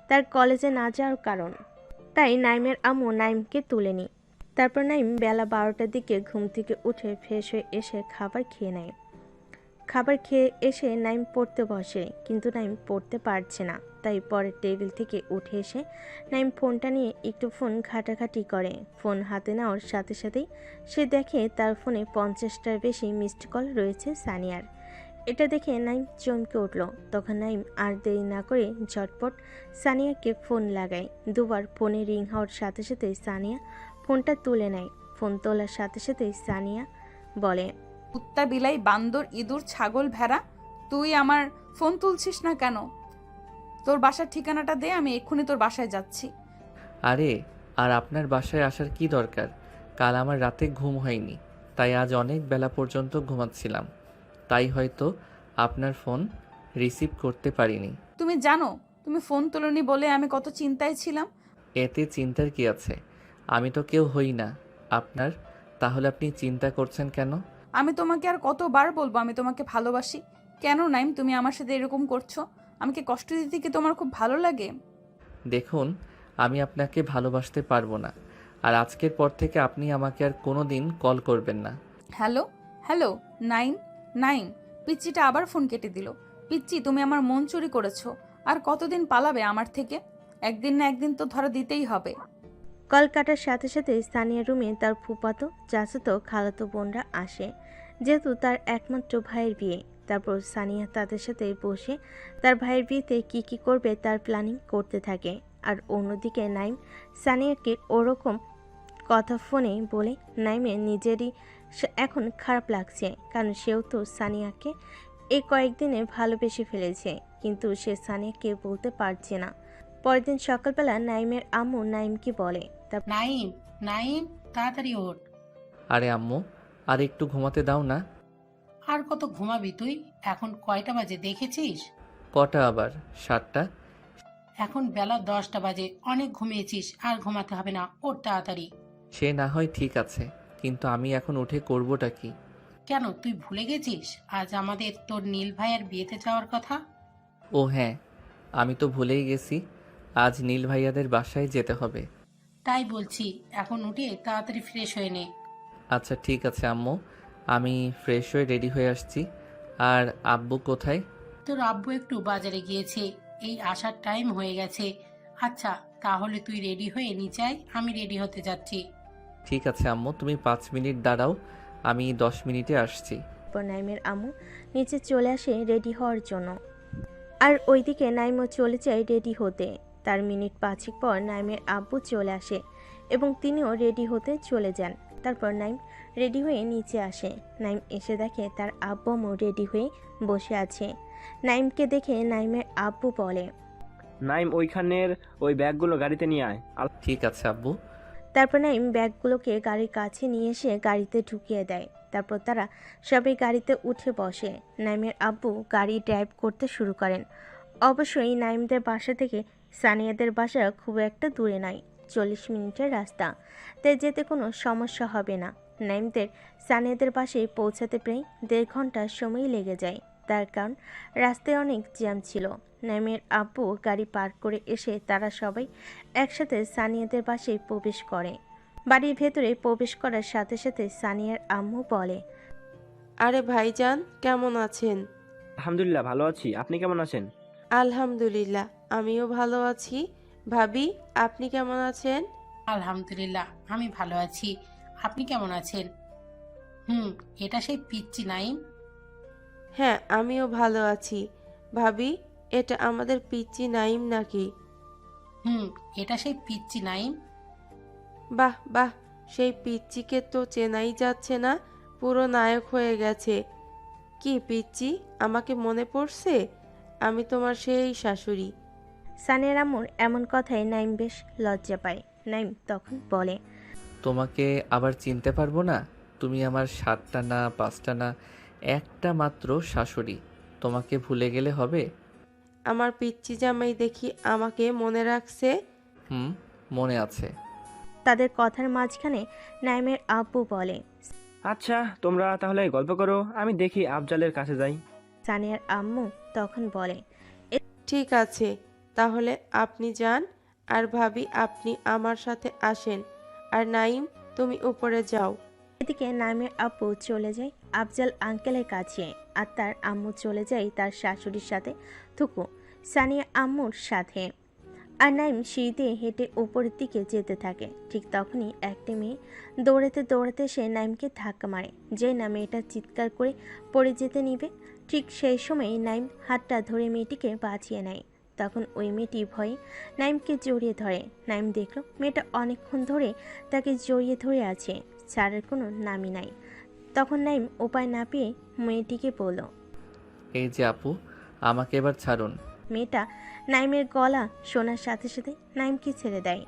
তার কলেজে না যাওয়ার কারণ, তাই নাইমের আম্মু নাইমকে তুলেনি। তারপর নাইম বেলা 12টার দিকে ঘুম থেকে উঠে ফ্রেশ হয়ে এসে খাবার খেয়ে নেয়। খাবার খেয়ে এসে নাইম পড়তে বসে, কিন্তু নাইম পড়তে পারছে না। তাই পরের টেবিল থেকে উঠে এসে নাইম ফোনটা নিয়ে একটু ফোন ঘাটাঘাটি করে। ফোন হাতে নেওয়ার সাথে সাথেই সে দেখে তার ফোনে 50টার বেশি মিসড কল রয়েছে সানিয়ার। এটা দেখে নাইম চমকে উঠল। তখন নাইম আর দেরি না করে ঝটপট সানিয়াকে ফোন লাগায়। দুবার ফোনে রিং হওয়ার সাথে সাথে সানিয়া ফোনটা তুলে নেয়। ফোন তোলার সাথে সাথে সানিয়া বলে, কুত্তা, বিলাই, বান্দর, ইঁদুর, ছাগল, ভেড়া, তুই আমার ফোন তুলছিস না কেন? তোর বাসার ঠিকানাটা দে, আমি এক্ষুনি তোর বাসায় যাচ্ছি। আরে, আর আপনার বাসায় আসার কি দরকার? কাল আমার রাতে ঘুম হয়নি, তাই আজ অনেক বেলা পর্যন্ত ঘুমাচ্ছিলাম, তাই হয়তো আপনার ফোন রিসিভ করতে পারিনি। তুমি জানো তুমি ফোন তোলনি বলে আমি কত চিন্তায় ছিলাম। এতে চিন্তার কি আছে? আমি তো কেউ হই না আপনার, তাহলে আপনি চিন্তা করছেন কেন? আমি তোমাকে আর কতবার বলবো আমি তোমাকে ভালোবাসি? কেন নাইম তুমি আমার সাথে এরকম করছো? আমাকে কষ্ট দিতে কি তোমার খুব ভালো লাগে? দেখুন, আমি আপনাকে ভালোবাসতে পারবো না, আর আজকের পর থেকে আপনি আমাকে আর কোনো দিন কল করবেন না। Hello hello, Naim Naim. পিচ্চিটা আবার ফোন কেটে দিল। পিচ্চি, তুমি আমার মন চুরি করেছো। আর কতদিন পালাবে আমার থেকে? একদিন না একদিন তো ধরা দিতেই হবে। কল কাটার সাথে সাথে সানিয়ার রুমে তার ফুফাতো, চাচাতো, খালাতো বোনরা আসে। যেহেতু তার একমাত্র ভাইয়ের বিয়ে, তারপর সানিয়া তাদের সাথে বসে তার ভাইয়ের বিয়েতে কি কি করবে তার প্ল্যানিং করতে থাকে। আর অন্যদিকে নাইম সানিয়াকে ওরকম কথা ফোনে বলে নাইমের নিজেরই এখন খারাপ লাগছে, কারণ সেও তো সানিয়াকে এই কয়েকদিনে ভালোবেসে ফেলেছে, কিন্তু সে সানিয়াকে বলতে পারছে না। পরের দিন সকালবেলা নাইমের আম্মু নাইমকে বলে, নাইম, নাইম, তাড়াতাড়ি ওঠ। আরে আম্মু, আর একটু ঘুমাতে দাও না। আর কত ঘুমাবি তুই? এখন কয়টা বাজে দেখেছিস? কটা আবার? 7টা। এখন বেলা 10টা বাজে, অনেক ঘুমিয়েছিস, আর ঘুমাতে হবে না, ওঠ তাড়াতাড়ি। সে না হয় ঠিক আছে, কিন্তু আমি এখন উঠে করবোটা কি? কেন, তুই ভুলে গেছিস আজ আমাদের তোর নীল ভাইয়ের বিয়েতে যাওয়ার কথা? ও হ্যাঁ, আমি তো ভুলেই গেছি, আজ নীল ভাইয়াদের বাসায় যেতে হবে। তাই বলছি, এখন উঠে তাড়াতাড়ি ফ্রেশ হয়ে নে। আচ্ছা ঠিক আছে আম্মু, আমি ফ্রেশ হয়ে রেডি হয়ে আসছি। আর আব্বু কোথায়? তোর আব্বু একটু বাজারে গিয়েছে, এই আসার টাইম হয়ে গেছে। আচ্ছা তাহলে তুই রেডি হয়ে নিচে আয়, আমি রেডি হতে যাচ্ছি। ঠিক আছে আম্মু, তুমি 5 মিনিট দাঁড়াও, আমি 10 মিনিটে আসছি। তারপর নাইমের আম্মু নিচে চলে আসে রেডি হওয়ার জন্য। আর ওইদিকে নাইমও চলে যায় রেডি হতে। তার মিনিট 5 পর নাইমের আব্বু চলে আসে এবং তিনিও রেডি হতে চলে যান। তারপর নাইম রেডি হয়ে নিচে আসে। নাইম এসে দেখে তার আব্বু আম্মু রেডি হয়ে বসে আছে। নাইমকে দেখে নাইমের আব্বু বলে, নাইম ওইখানের ওই ব্যাগগুলো গাড়িতে নিয়ে আয়। ঠিক আছে আব্বু। তারপর নাইম ব্যাগগুলোকে গাড়ির কাছে নিয়ে এসে গাড়িতে ঢুকিয়ে দেয়। তারপর তারা সবাই গাড়িতে উঠে বসে। নাইমের আব্বু গাড়ি ড্রাইভ করতে শুরু করেন। অবশ্যই নাইমদের বাসা থেকে সানিয়াদের বাসা খুব একটা দূরে নয়, 40 মিনিটের রাস্তা, তাই যেতে কোনো সমস্যা হবে না। নাইমদের সানিয়াদের বাসায় পৌঁছাতে প্রায় 1.5 ঘন্টা সময় লেগে যায়, তার কারণ রাস্তায় অনেক জ্যাম ছিল। নাইমের আব্বু গাড়ি পার্ক করে এসে তারা সবাই একসাথে সানিয়াদের বাসায় প্রবেশ করে। বাড়ির ভেতরে প্রবেশ করার সাথে সাথে সানিয়ার আম্মু বলে, আরে ভাইজান, কেমন আছেন? আলহামদুলিল্লাহ ভালো আছি, আপনি কেমন আছেন? আলহামদুলিল্লাহ, আমিও ভালো আছি। ভাবি, আপনি কেমন আছেন? আলহামদুলিল্লাহ, আমি ভালো আছি। আপনি কেমন আছেন? এটা সেই পিচ্চি নাইম? হ্যাঁ, আমিও ভালো আছি। ভাবি, এটা আমাদের পিচ্চি নাইম নাকি? এটা সেই পিচ্চি নাইম? বাহ বাহ, সেই পিচ্চিকে তো চেনাই যাচ্ছে না, পুরো নায়ক হয়ে গেছে। কি পিচ্চি, আমাকে মনে পড়ছে? আমি তোমার সেই শাশুড়ি। সানিয়ার আম্মুর এমন কথায় নাইম বেশ লজ্জা পায়। নাইম তখন বলে, তোমাকে আবার চিনতে পারবো না? তুমি আমার 7টা না 5টা না, একটা মাত্র শাশুড়ি। তোমাকে ভুলে গেলে হবে? আমার পিচ্চি জামাই দেখি আমাকে মনে রাখছে। মনে আছে। তাদের কথার মাঝখানে নাইমের আব্বু বলে, আচ্ছা তোমরা তাহলে গল্প করো, আমি দেখি আফজালের কাছে যাই। সানিয়ার আম্মু তখন বলে, ঠিক আছে, তাহলে আপনি যান, আর ভাবি আপনি আমার সাথে আসেন, আর নাইম তুমি উপরে যাও। এদিকে নাইমের আব্বু চলে যায় আফজাল আঙ্কেলের কাছে, আর তার আম্মু চলে যায় তার শাশুড়ির সাথে থুকু সানিয়া আম্মুর সাথে। আর নাইম সিঁড়িতে হেঁটে উপরের দিকে যেতে থাকে। ঠিক তখনই একটা মেয়ে দৌড়াতে দৌড়াতে সে নাইমকে ধাক্কা মারে, যে না মেয়েটা চিৎকার করে পড়ে যেতে নিবে। ঠিক সেই সময় নাইম হাতটা ধরে মেয়েটিকে বাঁচিয়ে নেয়। তখন ওই মেয়েটি ভয়ে নাইমকে জড়িয়ে ধরে। নাইম দেখল মেয়েটা অনেকক্ষণ ধরে তাকে জড়িয়ে ধরে আছে, ছাড়ের কোনো নামই নাই। তখন নাইম উপায় না পেয়ে মেয়েটিকে বলল, এই যে আপু, আমাকে এবার ছাড়ুন। মেয়েটা নাইমের গলা শোনার সাথে সাথে নাইমকে ছেড়ে দেয়।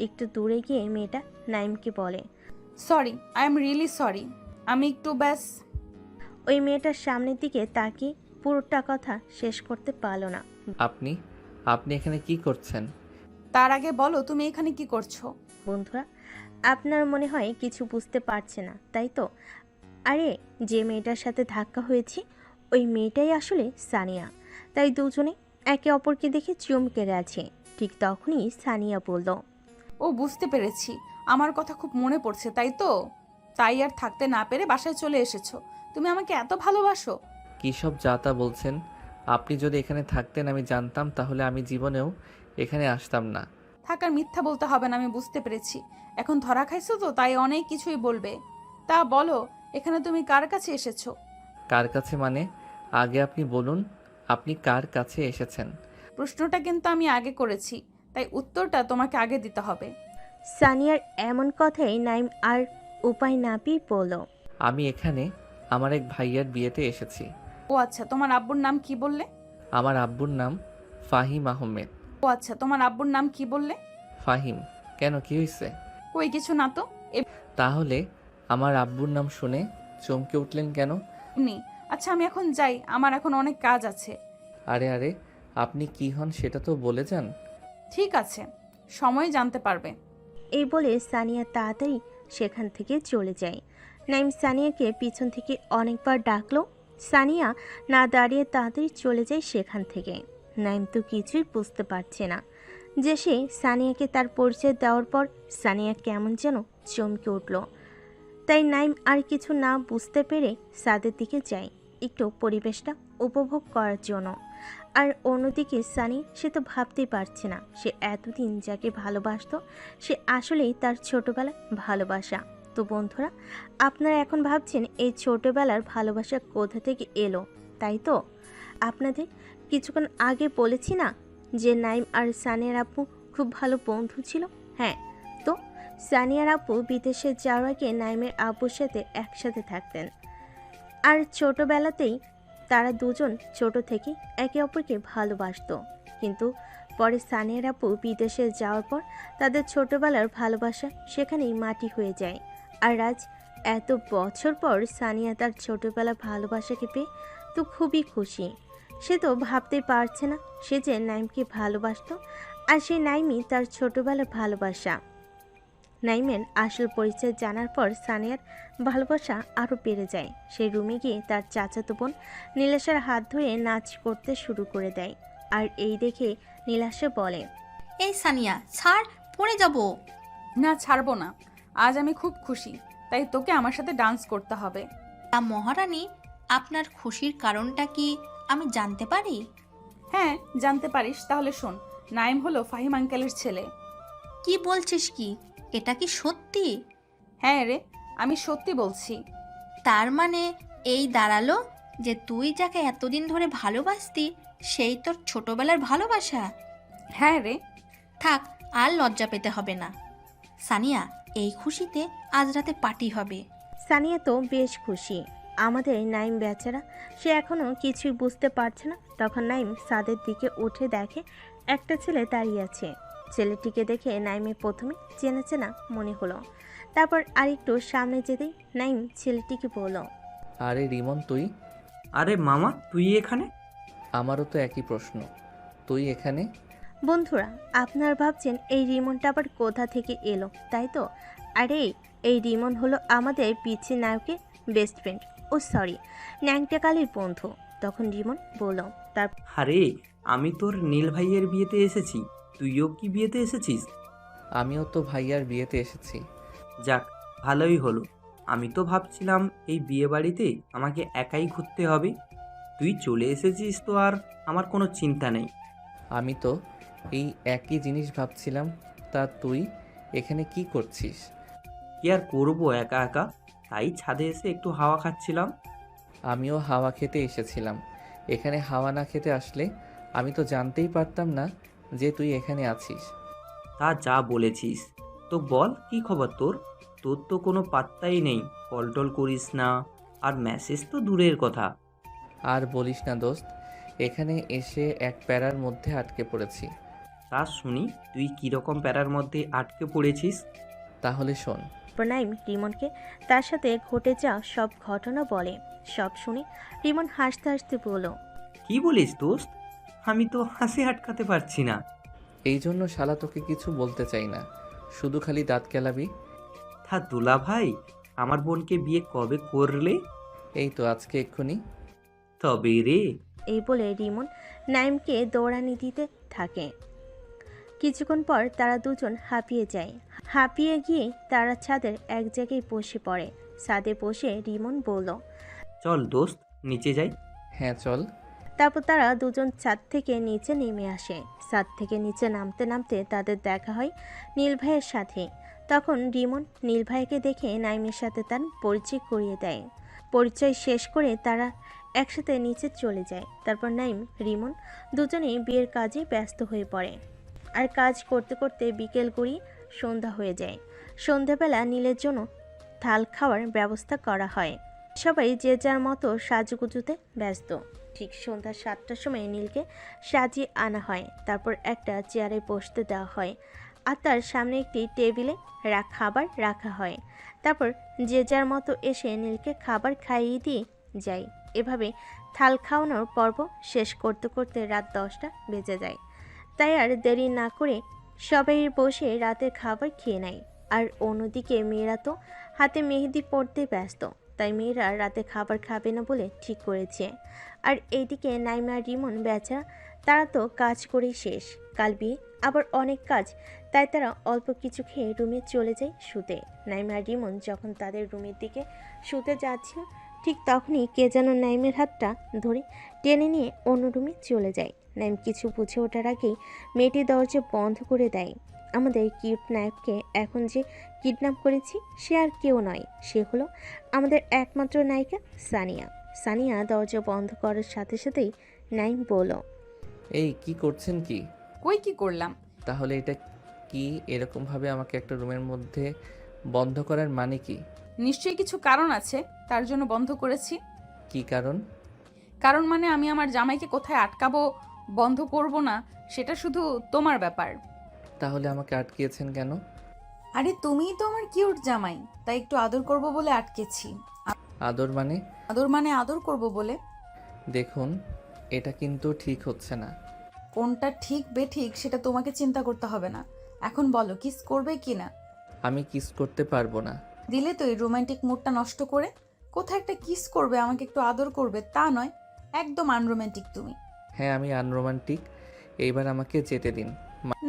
একটু দূরে গিয়ে মেয়েটা নাইমকে বলে, sorry, I am really sorry, আমি একটু ব্যাস। ওই মেয়েটার সামনের দিকে তাকিয়ে পুরোটা কথা শেষ করতে পারলো না। আপনি আপনি এখানে কি করছেন? তার আগে বলো তুমি এখানে কি করছো? বন্ধুরা, আপনার মনে হয় কিছু বুঝতে পারছে না, তাই তো? আরে, যে মেয়েটার সাথে ধাক্কা হয়েছে ওই মেয়েটাই আসলে সানিয়া। তাই দুজনে একে অপরকে দেখে চমকে আছে। ঠিক তখনই সানিয়া বলল, ও বুঝতে পেরেছি, আমার কথা খুব মনে পড়ছে তাই তো? তাই আর থাকতে না পেরে বাসায় চলে এসেছো। তুমি আমাকে এত ভালোবাসো? কী সব যা তা বলছেন? আপনি যদি এখানে থাকতেন আমি জানতাম, তাহলে আমি জীবনেও এখানে আসতাম না। থাকার মিথ্যা বলতে হবে না, আমি বুঝতে পেরেছি। এখন ধরা খাইছো তো, তাই অনেক কিছুই বলবে। তা বলো, এখানে তুমি কার কাছে এসেছো? কার কাছে মানে? আগে আপনি বলুন, আপনি কার কাছে এসেছেন? প্রশ্নটা কিন্তু আমি আগে করেছি, তাই উত্তরটা তোমাকে আগে দিতে হবে। সানিয়ার এমন কথাই নাইম আর উপায় না পেয়ে বলল, আমি এখানে আমার এক ভাইয়ার বিয়েতে এসেছি। ও আচ্ছা, তোমার আব্বুর নাম কি বললে? আমার আব্বুর নাম ফাহিম আহমেদ। ও আচ্ছা, তোমার আব্বুর নাম কি বললে? ফাহিম। কেন, কি হয়েছে? ওই কিছু না তো, তাহলে আমার আব্বুর নাম শুনে চমকে উঠলেন কেন? এমনি। আচ্ছা আমি এখন যাই, আমার এখন অনেক কাজ আছে। আরে আরে, আপনি কি হন সেটা তো বলে যান। ঠিক আছে, সময় জানতে পারবে। এই বলে সানিয়া তাড়াতাড়ি সেখান থেকে চলে যায়। নাইম সানিয়াকে পিছন থেকে অনেকবার ডাকলো। সানিয়া না দাঁড়িয়ে তাড়াতাড়ি চলে যায় সেখান থেকে। নাইম তো কিছুই বুঝতে পারছে না যে সে সানিয়াকে তার পরিচয় দেওয়ার পর সানিয়া কেমন যেন চমকে উঠল। তাই নাইম আর কিছু না বুঝতে পেরে ছাদের দিকে যায় একটু পরিবেশটা উপভোগ করার জন্য। আর অন্যদিকে সানি, সে তো ভাবতেই পারছে না সে এতদিন যাকে ভালোবাসতো সে আসলেই তার ছোটবেলার ভালোবাসা। তো বন্ধুরা, আপনারা এখন ভাবছেন এই ছোটবেলার ভালোবাসা কোথা থেকে এলো, তাই তো? আপনাদের কিছুক্ষণ আগে বলেছি না যে নাইম আর সানিয়ার আপু খুব ভালো বন্ধু ছিল। হ্যাঁ, তো সানিয়ার আপু বিদেশে যাওয়ার আগে নাইমের আব্বুর সাথে একসাথে থাকতেন, আর ছোটবেলাতেই তারা দুজন ছোট থেকে একে অপরকে ভালোবাসতো। কিন্তু পরে সানিয়ার আপু বিদেশে যাওয়ার পর তাদের ছোটবেলার ভালোবাসা সেখানেই মাটি হয়ে যায়। আর আজ এত বছর পর সানিয়া তার ছোটবেলার ভালোবাসাকে পেয়ে তো খুবই খুশি। সে তো ভাবতেই পারছে না সে যে নাইমকে ভালোবাসতো, আর সেই নাইমই তার ছোটবেলার ভালোবাসা। নাইমের আসল পরিচয় জানার পর সানিয়ার ভালোবাসা আরও বেড়ে যায়। সেই রুমে গিয়ে তার চাচাতো বোন নীলাশার হাত ধরে নাচ করতে শুরু করে দেয়। আর এই দেখে নীলাশা বলে, এই সানিয়া ছাড়, পড়ে যাব। না, ছাড়বো না। আজ আমি খুব খুশি, তাই তোকে আমার সাথে ডান্স করতে হবে। তা মহারানী, আপনার খুশির কারণটা কি আমি জানতে পারি? হ্যাঁ, জানতে পারিস। তাহলে শোন, নাইম হলো ফাহিম আঙ্কেলের ছেলে। কি বলছিস কি? এটা কি সত্যি? হ্যাঁ রে, আমি সত্যি বলছি। তার মানে এই দাঁড়ালো যে তুই যাকে এতদিন ধরে ভালোবাসতি সেই তোর ছোটবেলার ভালোবাসা। হ্যাঁ রে। থাক, আর লজ্জা পেতে হবে না। সানিয়া, এই খুশিতে আজ রাতে পার্টি হবে। সানিয়া তো বেশ খুশি। আমাদের নাইম বেচারা, সে এখনও কিছুই বুঝতে পারছে না। তখন নাইম ছাদের দিকে উঠে দেখে একটা ছেলে দাঁড়িয়ে আছে। ছেলেটিকে দেখে নাইমের প্রথমে চেনা চেনা মনে হলো। তারপর আরেকটু সামনে যেতেই নাইম ছেলেটিকে বলল, আরে রিমন, তুই? আরে মামা, তুই এখানে? আমারও তো একই প্রশ্ন, তুই এখানে? বন্ধুরা, আপনারা ভাবছেন এই রিমনটা আবার কোথা থেকে এলো, তাই তো? আরে এই রিমন হলো আমাদের পিচ্ছি নায়কের বেস্ট ফ্রেন্ড, ও সরি, ন্যাংটা কালির বন্ধু। তখন রিমন বলল, তার আরে আমি তোর নীল ভাইয়ের বিয়েতে এসেছি, তুইও কি বিয়েতে এসেছিস? আমিও তো ভাইয়ার বিয়েতে এসেছি। যাক, ভালোই হলো। আমি তো ভাবছিলাম এই বিয়ে বাড়িতে আমাকে একাই ঘুরতে হবে। তুই চলে এসেছিস তো আর আমার কোনো চিন্তা নেই। আমি তো এই একই জিনিস ভাবছিলাম। তা তুই এখানে কি করছিস? কি আর করবো একা একা, তাই ছাদে এসে একটু হাওয়া খাচ্ছিলাম। আমিও হাওয়া খেতে এসেছিলাম। এখানে হাওয়া না খেতে আসলে আমি তো জানতেই পারতাম না যে তুই এখানে আছিস। তা যা বলেছিস। তো বল, কি খবর তোর? তোর তো কোনো পাত্তাই নেই, কল টল করিস না, আর মেসেজ তো দূরের কথা। আর বলিস না দোস্ত, এখানে এসে এক প্যারার মধ্যে আটকে পড়েছি। তা শুনি, তুই কীরকম প্যারার মধ্যে আটকে পড়েছিস? তাহলে শোন। নাইম রিমনকে তার সাথে ঘটে যাওয়া সব ঘটনা বলে। সব শুনে রিমন হাসতে হাসতে বলল, কি বলিস দোস্ত? আমি তো হাসি আটকাতে পারছি না। এই জন্য শালা তোকে কিছু বলতে চাই না, শুধু খালি দাঁত কেলাবি। তা দুলা ভাই, আমার বোনকে বিয়ে কবে করলে? এই তো আজকে এক্ষুনি। তবে রে। এই বলে রিমন নাইমকে দৌড়ানি দিতে থাকে। কিছুক্ষণ পর তারা দুজন হাঁপিয়ে যায়। হাঁপিয়ে গিয়ে তারা ছাদের এক জায়গায় বসে পড়ে। ছাদে বসে রিমন বলল, চল দোস্ত, নিচে যাই। হ্যাঁ চল। তারপর তারা দুজন ছাদ থেকে নিচে নেমে আসে। ছাদ থেকে নিচে নামতে নামতে তাদের দেখা হয় নীল ভাইয়ের সাথে। তখন রিমন নীল ভাইকে দেখে নাইমের সাথে তার পরিচয় করিয়ে দেয়। পরিচয় শেষ করে তারা একসাথে নিচে চলে যায়। তারপর নাইম রিমন দুজনেই বিয়ের কাজে ব্যস্ত হয়ে পড়ে। আর কাজ করতে করতে বিকেল গড়িয়ে সন্ধ্যা হয়ে যায়। সন্ধ্যাবেলা নীলের জন্য থাল খাওয়ার ব্যবস্থা করা হয়। সবাই যে যার মতো সাজুগুজুতে ব্যস্ত। ঠিক সন্ধ্যা 7টার সময় নীলকে সাজিয়ে আনা হয়। তারপর একটা চেয়ারে বসতে দেওয়া হয়, আর তার সামনে একটি টেবিলে খাবার রাখা হয়। তারপর যে যার মতো এসে নীলকে খাবার খাইয়ে দিয়ে যায়। এভাবে থাল খাওয়ানোর পর্ব শেষ করতে করতে রাত 10টা বেজে যায়। তাই আর দেরি না করে সবাই বসে রাতের খাবার খেয়ে নেয়। আর অন্যদিকে মেয়েরা তো হাতে মেহেদি পড়তে ব্যস্ত, তাই মেয়েরা রাতে খাবার খাবে না বলে ঠিক করেছে। আর এইদিকে নাইমা আর রিমন বেচারা, তারা তো কাজ করেই শেষ। কাল বিয়ে, আবার অনেক কাজ, তাই তারা অল্প কিছু খেয়ে রুমে চলে যায় শুতে। নাইমা আর রিমন যখন তাদের রুমের দিকে শুতে যাচ্ছিল, ঠিক তখনই কে যেন নাইমের হাতটা ধরে টেনে নিয়ে অন্য রুমে চলে যায়। নাইম কিছু বুঝে ওঠার আগেই মেয়েটি দরজা বন্ধ করে দেয়। আমাদের কিউট নায়ককে এখন যে কিডন্যাপ করেছি সে আর কেউ নয়, সে হলো আমাদের একমাত্র নায়িকা সানিয়া। সানিয়া দরজা বন্ধ করার সাথে সাথেই নাইম বলল, এই কি করছেন কি? কই কি করলাম? তাহলে এটা কি এরকমভাবে আমাকে একটা রুমের মধ্যে বন্ধ করার মানে কি? নিশ্চয়ই কিছু কারণ আছে, তার জন্য বন্ধ করেছি। কি কারণ? কারণ মানে আমি আমার জামাইকে কোথায় আটকাবো, বন্ধ করব না, সেটা শুধু তোমার ব্যাপার। তাহলে আমাকে আটকিয়েছেন কেন? আরে তুমিই তো আমার কিউট জামাই, তাই একটু আদর করব বলে আটকেছি। আদর মানে? আদর মানে আদর করব বলে। দেখুন, এটা কিন্তু ঠিক হচ্ছে না। কোনটা ঠিক বেঠিক সেটা তোমাকে চিন্তা করতে হবে না। এখন বলো, কিস করবে কি না? আমি কিস করতে পারবো না। দিলে তো এই রোমান্টিক মুডটা নষ্ট করে। কোথায় একটা কিস করবে, আমাকে একটু আদর করবে, তা নয়। একদম আনরোমান্টিক তুমি। হ্যাঁ, আমি আনরোমান্টিক। এইবার আমাকে যেতে দিন।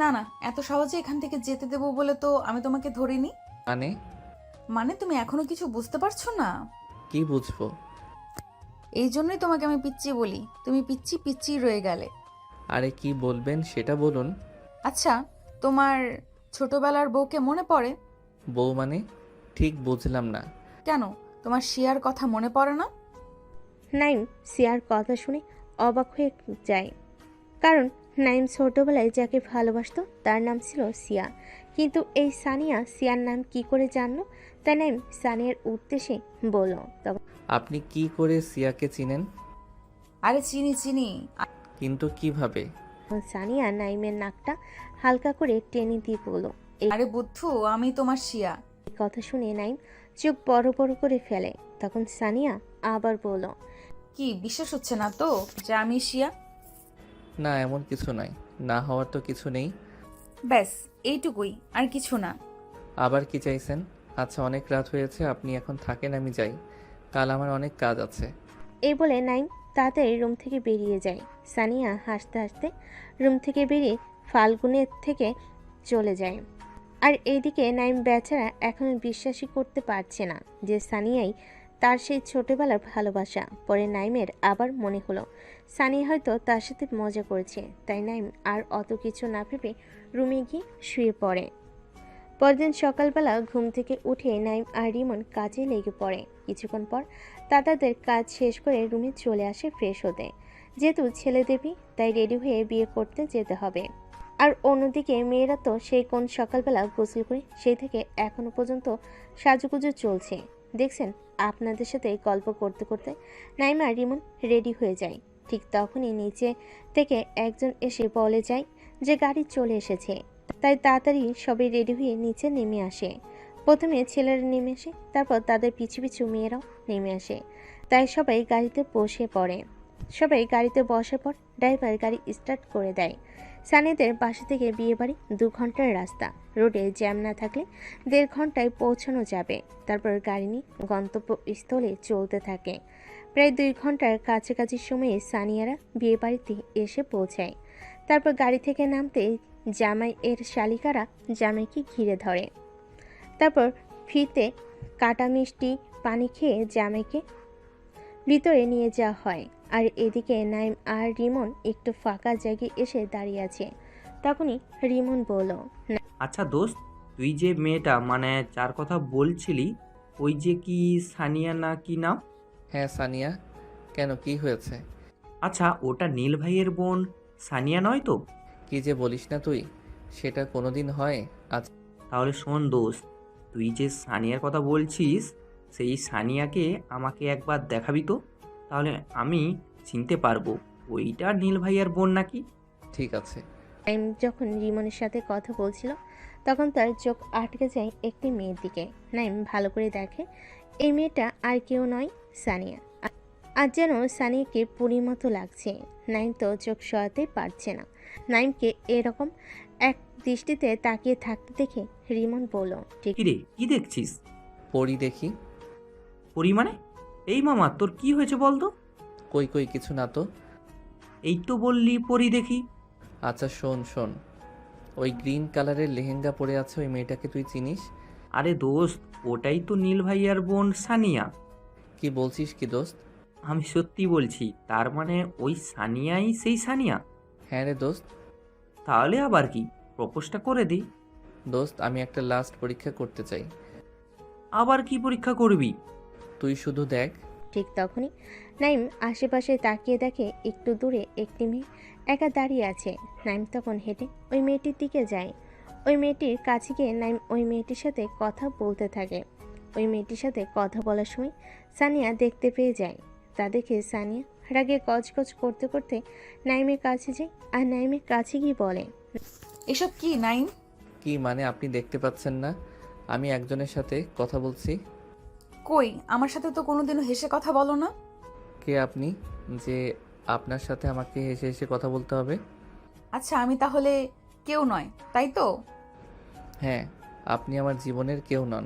না না, এত সহজে এখান থেকে যেতে দেবো বলে তো আমি তোমাকে ধরিনি। মানে? মানে তুমি এখনো কিছু বুঝতে পারছো না? কি বুঝবো? এই জন্যই তোমাকে আমি পিচ্চি বলি, তুমি পিচ্চি পিচ্চি রয়ে গেলে। আরে কি বলবেন সেটা বলুন। আচ্ছা, তোমার ছোটবেলার বউকে মনে পড়ে? বউ মানে? ঠিক বুঝলাম না। কেন, তোমার শিয়ার কথা মনে পড়ে না? নাইম সিয়ার কথা শুনে অবাক হয়ে যায়, কারণ নাইম ছোটবেলায় যাকে ভালোবাসতো তার নাম ছিল সিয়া, কিন্তু এই সানিয়া সিয়ার নাম কি করে জানলো? তাই নাইম সানিয়ার উদ্দেশ্যে বলল। তখন আপনি কি করে সিয়াকে চিনেন? আরে চিনি চিনি। কিন্তু কিভাবে? সানিয়া নাইমের নাকটা হালকা করে টেনে দিয়ে বলল, আরে বুদ্ধু, আমি তোমার শিয়া। এই কথা শুনে নাইম চোখ বড় বড় করে ফেলে। তখন সানিয়া আবার বলল, কি বিশ্বাস হচ্ছে না তো যে আমি শিয়া? না, এমন কিছু নয়। না হওয়ার তো কিছু নেই। ব্যাস এইটুকুই, আর কিছু না। আবার কি চাইছেন? আচ্ছা, অনেক রাত হয়েছে, আপনি এখন থাকেন, আমি যাই। কাল আমার অনেক কাজ আছে। এই বলে নাইম তাড়াতাড়ি রুম থেকে বেরিয়ে যায়। সানিয়া হাসতে হাসতে রুম থেকে বেরিয়ে ফাল্গুনের থেকে চলে যায়। আর এইদিকে নাইম বেচারা এখনো বিশ্বাসই করতে পারছে না যে সানিয়াই তার সেই ছোটবেলার ভালোবাসা। পরে নাইমের আবার মনে হলো সানিয়া হয়তো তার সাথে মজা করেছে, তাই নাইম আর অত কিছু না ভেবে রুমে গিয়ে শুয়ে পড়ে। পরদিন সকালবেলা ঘুম থেকে উঠে নাইম আর রিমন কাজে লেগে পড়ে। কিছুক্ষণ পর তাদের কাজ শেষ করে রুমে চলে আসে ফ্রেশ হতে। যেহেতু ছেলে দেবী, তাই রেডি হয়ে বিয়ে করতে যেতে হবে। আর অন্যদিকে মেয়েরা তো সেই কোন সকালবেলা গোসল করে সেই থেকে এখনো পর্যন্ত সাজুগুজু চলছে। দেখছেন, আপনাদের সাথে গল্প করতে করতে নাইম আর রিমন রেডি হয়ে যায়। ঠিক তখনই নিচে থেকে একজন এসে বলে যায় যে গাড়ি চলে এসেছে। তাই তাড়াতাড়ি সবাই রেডি হয়ে নিচে নেমে আসে। প্রথমে ছেলেরা নেমে আসে, তারপর তাদের পিছু পিছু মেয়েরাও নেমে আসে। তাই সবাই গাড়িতে বসে পড়ে। সবাই গাড়িতে বসার পর ড্রাইভার গাড়ি স্টার্ট করে দেয়। সানিদের বাসা থেকে বিয়েবাড়ি 2 ঘন্টার রাস্তা। রোডে জ্যাম না থাকলে 1.5 ঘন্টায় পৌঁছানো যাবে। তারপর গাড়ি নিয়ে গন্তব্যস্থলে চলতে থাকে। প্রায় 2 ঘন্টার কাছাকাছি সময়ে সানিয়ারা বিয়েবাড়িতে এসে পৌঁছায়। তারপর গাড়ি থেকে নামতে জামাই এর শালিকারা জামাইকে ঘিরে ধরে। তারপর ফিতে কাটা মিষ্টি পানি খেয়ে জামাইকে ভিতরে নিয়ে যাওয়া হয়। আর এদিকে নাইম আর রিমন একটু ফাঁকা জায়গায় এসে দাঁড়িয়ে আছে। তখনই রিমন বলল, আচ্ছা দোস্ত, তুই যে মেয়েটা মানে যার কথা বলছিলি, ওই যে কি সানিয়া না কি নাম? হ্যাঁ সানিয়া। কেন, কি হয়েছে? আচ্ছা, ওটা নীল ভাইয়ের বোন সানিয়া নয় তো? কি যে বলিস না তুই, সেটা কোনোদিন হয়? আচ্ছা তাহলে শোন দোস্ত, তুই যে সানিয়ার কথা বলছিস সেই সানিয়াকে আমাকে একবার দেখাবি তো, তাহলে আমি চিনতে পারবো ওইটা নীল ভাইয়ার বোন নাকি। ঠিক আছে। নাইম যখন রিমনের সাথে কথা বলছিল তখন তার চোখ আটকে যায় একটি মেয়ের দিকে। নাইম ভালো করে দেখে এই মেয়েটা আর কেউ নয়, সানিয়া। আর যেন সানিয়াকে পুরীর মতো লাগছে। নাইম তো চোখ সরাতেই পারছে না। নাইমকে এরকম এক দৃষ্টিতে তাকিয়ে থাকতে দেখে রিমন বলল, কি রে, কি দেখছিস? পড়ি দেখি। পরি মানে? এই মামা, তোর কি হয়েছে বলতো? কই কই, কিছু না তো। এই তো বললি পরি দেখি। আচ্ছা শোন শোন, ওই গ্রিন কালারের লেহেঙ্গা পরে আছে ওই মেয়েটাকে তুই চিনিস? আরে দোস্ত, ওটাই তো নীল ভাইয়ার বোন সানিয়া। কি বলছিস কি দোস্ত? আমি সত্যি বলছি, তার মানে ওই সানিয়াই সেই সানিয়া? হ্যাঁ রে দোস্ত। তাহলে আবার কি, প্রপোজটা করে দিই। দোস্ত আমি একটা লাস্ট পরীক্ষা করতে চাই। আবার কি পরীক্ষা করবি? তুই শুধু দেখ। ঠিক তখনই নাইম আশেপাশে তাকিয়ে দেখে একটু দূরে একটি মেয়ে একা দাঁড়িয়ে আছে। নাইম তখন হেঁটে ওই মেয়েটির দিকে যায়। ওই মেয়েটির কাছে গিয়ে নাইম ওই মেয়েটির সাথে কথা বলতে থাকে। ওই মেয়েটির সাথে কথা বলার সময় সানিয়া দেখতে পেয়ে যায়। তা দেখে সানিয়া রাগে গজগজ করতে করতে নাইমের কাছে যায় আর নাইমের কাছে গিয়ে বলে, এসব কি নাইম? কি মানে আপনি দেখতে পাচ্ছেন না আমি একজনের সাথে কথা বলছি? কই, আমার সাথে তো কোনোদিনও হেসে কথা বলো না। কে আপনি যে আপনার সাথে আমাকে হেসে হেসে কথা বলতে হবে? আচ্ছা, আমি তাহলে কেউ নয়, তাই তো? হ্যাঁ, আপনি আমার জীবনের কেউ নন।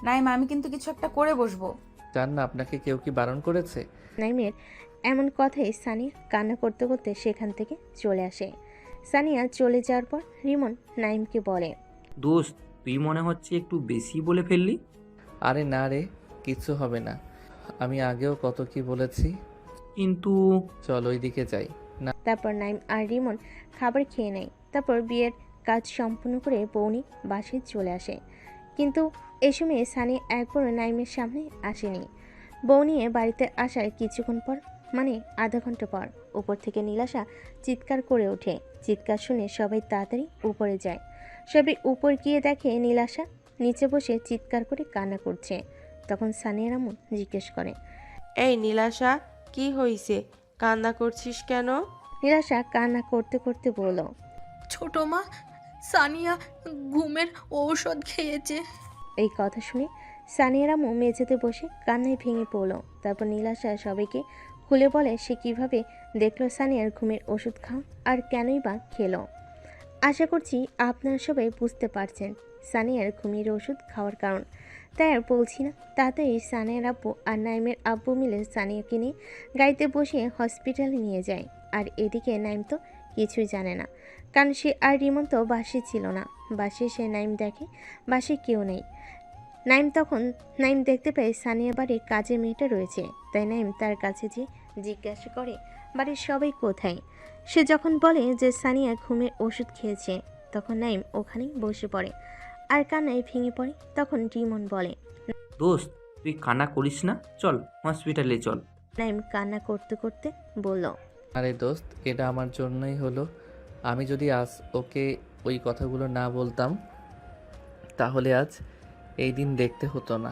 নাইম, আমি কিন্তু কিছু একটা করে বসবো। জান না আপনাকে কেউ কি বারণ করেছে? নাইমের এমন কথায় সানিয়া কান্না করতে করতে সেখান থেকে চলে আসে। সানিয়া চলে যাওয়ার পর রিমন নাইমকে বলে, দোস্ত তুই মনে হচ্ছে একটু বেশি বলে ফেললি। আরে না রে, কিছু হবে না। আমি আগেও কত কি বলেছি। কিন্তু চল ওইদিকে যাই। না, তারপর নাইম আর রিমন খাবার খেয়ে নেয়। তারপর বিয়ের কাজ সম্পূর্ণ করে বৌনি বাসায় চলে আসে। কিন্তু এ সময় সানিয়া একবারও নাইমের সামনে আসেনি। বউ নিয়ে বাড়িতে আসার কিছুক্ষণ পর, মানে আধা ঘন্টা পর, উপর থেকে নীলাশা চিৎকার করে ওঠে। চিৎকার শুনে সবাই তাড়াতাড়ি উপরে যায়। সবাই উপর গিয়ে দেখে নীলাশা নিচে বসে চিৎকার করে কান্না করছে। তখন সানিয়া রামু জিজ্ঞেস করে, এই নীলাশা, কি হইছে? কান্না করছিস কেন? নীলাশা কান্না করতে করতে বলল, ছোট মা, সানিয়া ঘুমের ঔষধ খেয়েছে। এই কথা শুনে সানিয়া রামু মেঝেতে বসে কান্নায় ভেঙে পড়ল। তারপর নীলাশা সবাইকে খুলে বলে সে কিভাবে দেখলো সানিয়ার ঘুমের ওষুধ খাওয়া আর কেনই বা খেলো। আশা করছি আপনারা সবাই বুঝতে পারছেন সানিয়ার ঘুমের ওষুধ খাওয়ার কারণ। তাই আর বলছি না, তাড়াতাড়ি সানিয়ার আব্বু আর নাইমের আব্বু মিলে সানিয়াকে নিয়ে গাড়িতে বসিয়ে হসপিটালে নিয়ে যায়। আর এদিকে নাইম তো কিছুই জানে না, কারণ সে আর রিমন তো বাসে ছিল না। বাসে সে নাইম দেখে বাসে কেউ নেই। নাইম দেখতে পায় সানিয়া বাড়ির কাজের মেয়েটা রয়েছে। তাই নাইম তার কাছে যেয়ে জিজ্ঞাসা করে বাড়ির সবাই কোথায়। সে যখন বলে যে সানিয়া ঘুমের ওষুধ খেয়েছে, তখন নাইম ওখানেই বসে পড়ে আর কান্নায় ভেঙে পড়ে। তখন রিমন বলে, দোস্ত তুই কান্না করিস না, চল হসপিটালে চল। নাইম কান্না করতে করতে বলল, আরে দোস্ত, এটা আমার জন্যই হলো। আমি যদি আজ ওকে ওই কথাগুলো না বলতাম তাহলে আজ এই দিন দেখতে হতো না।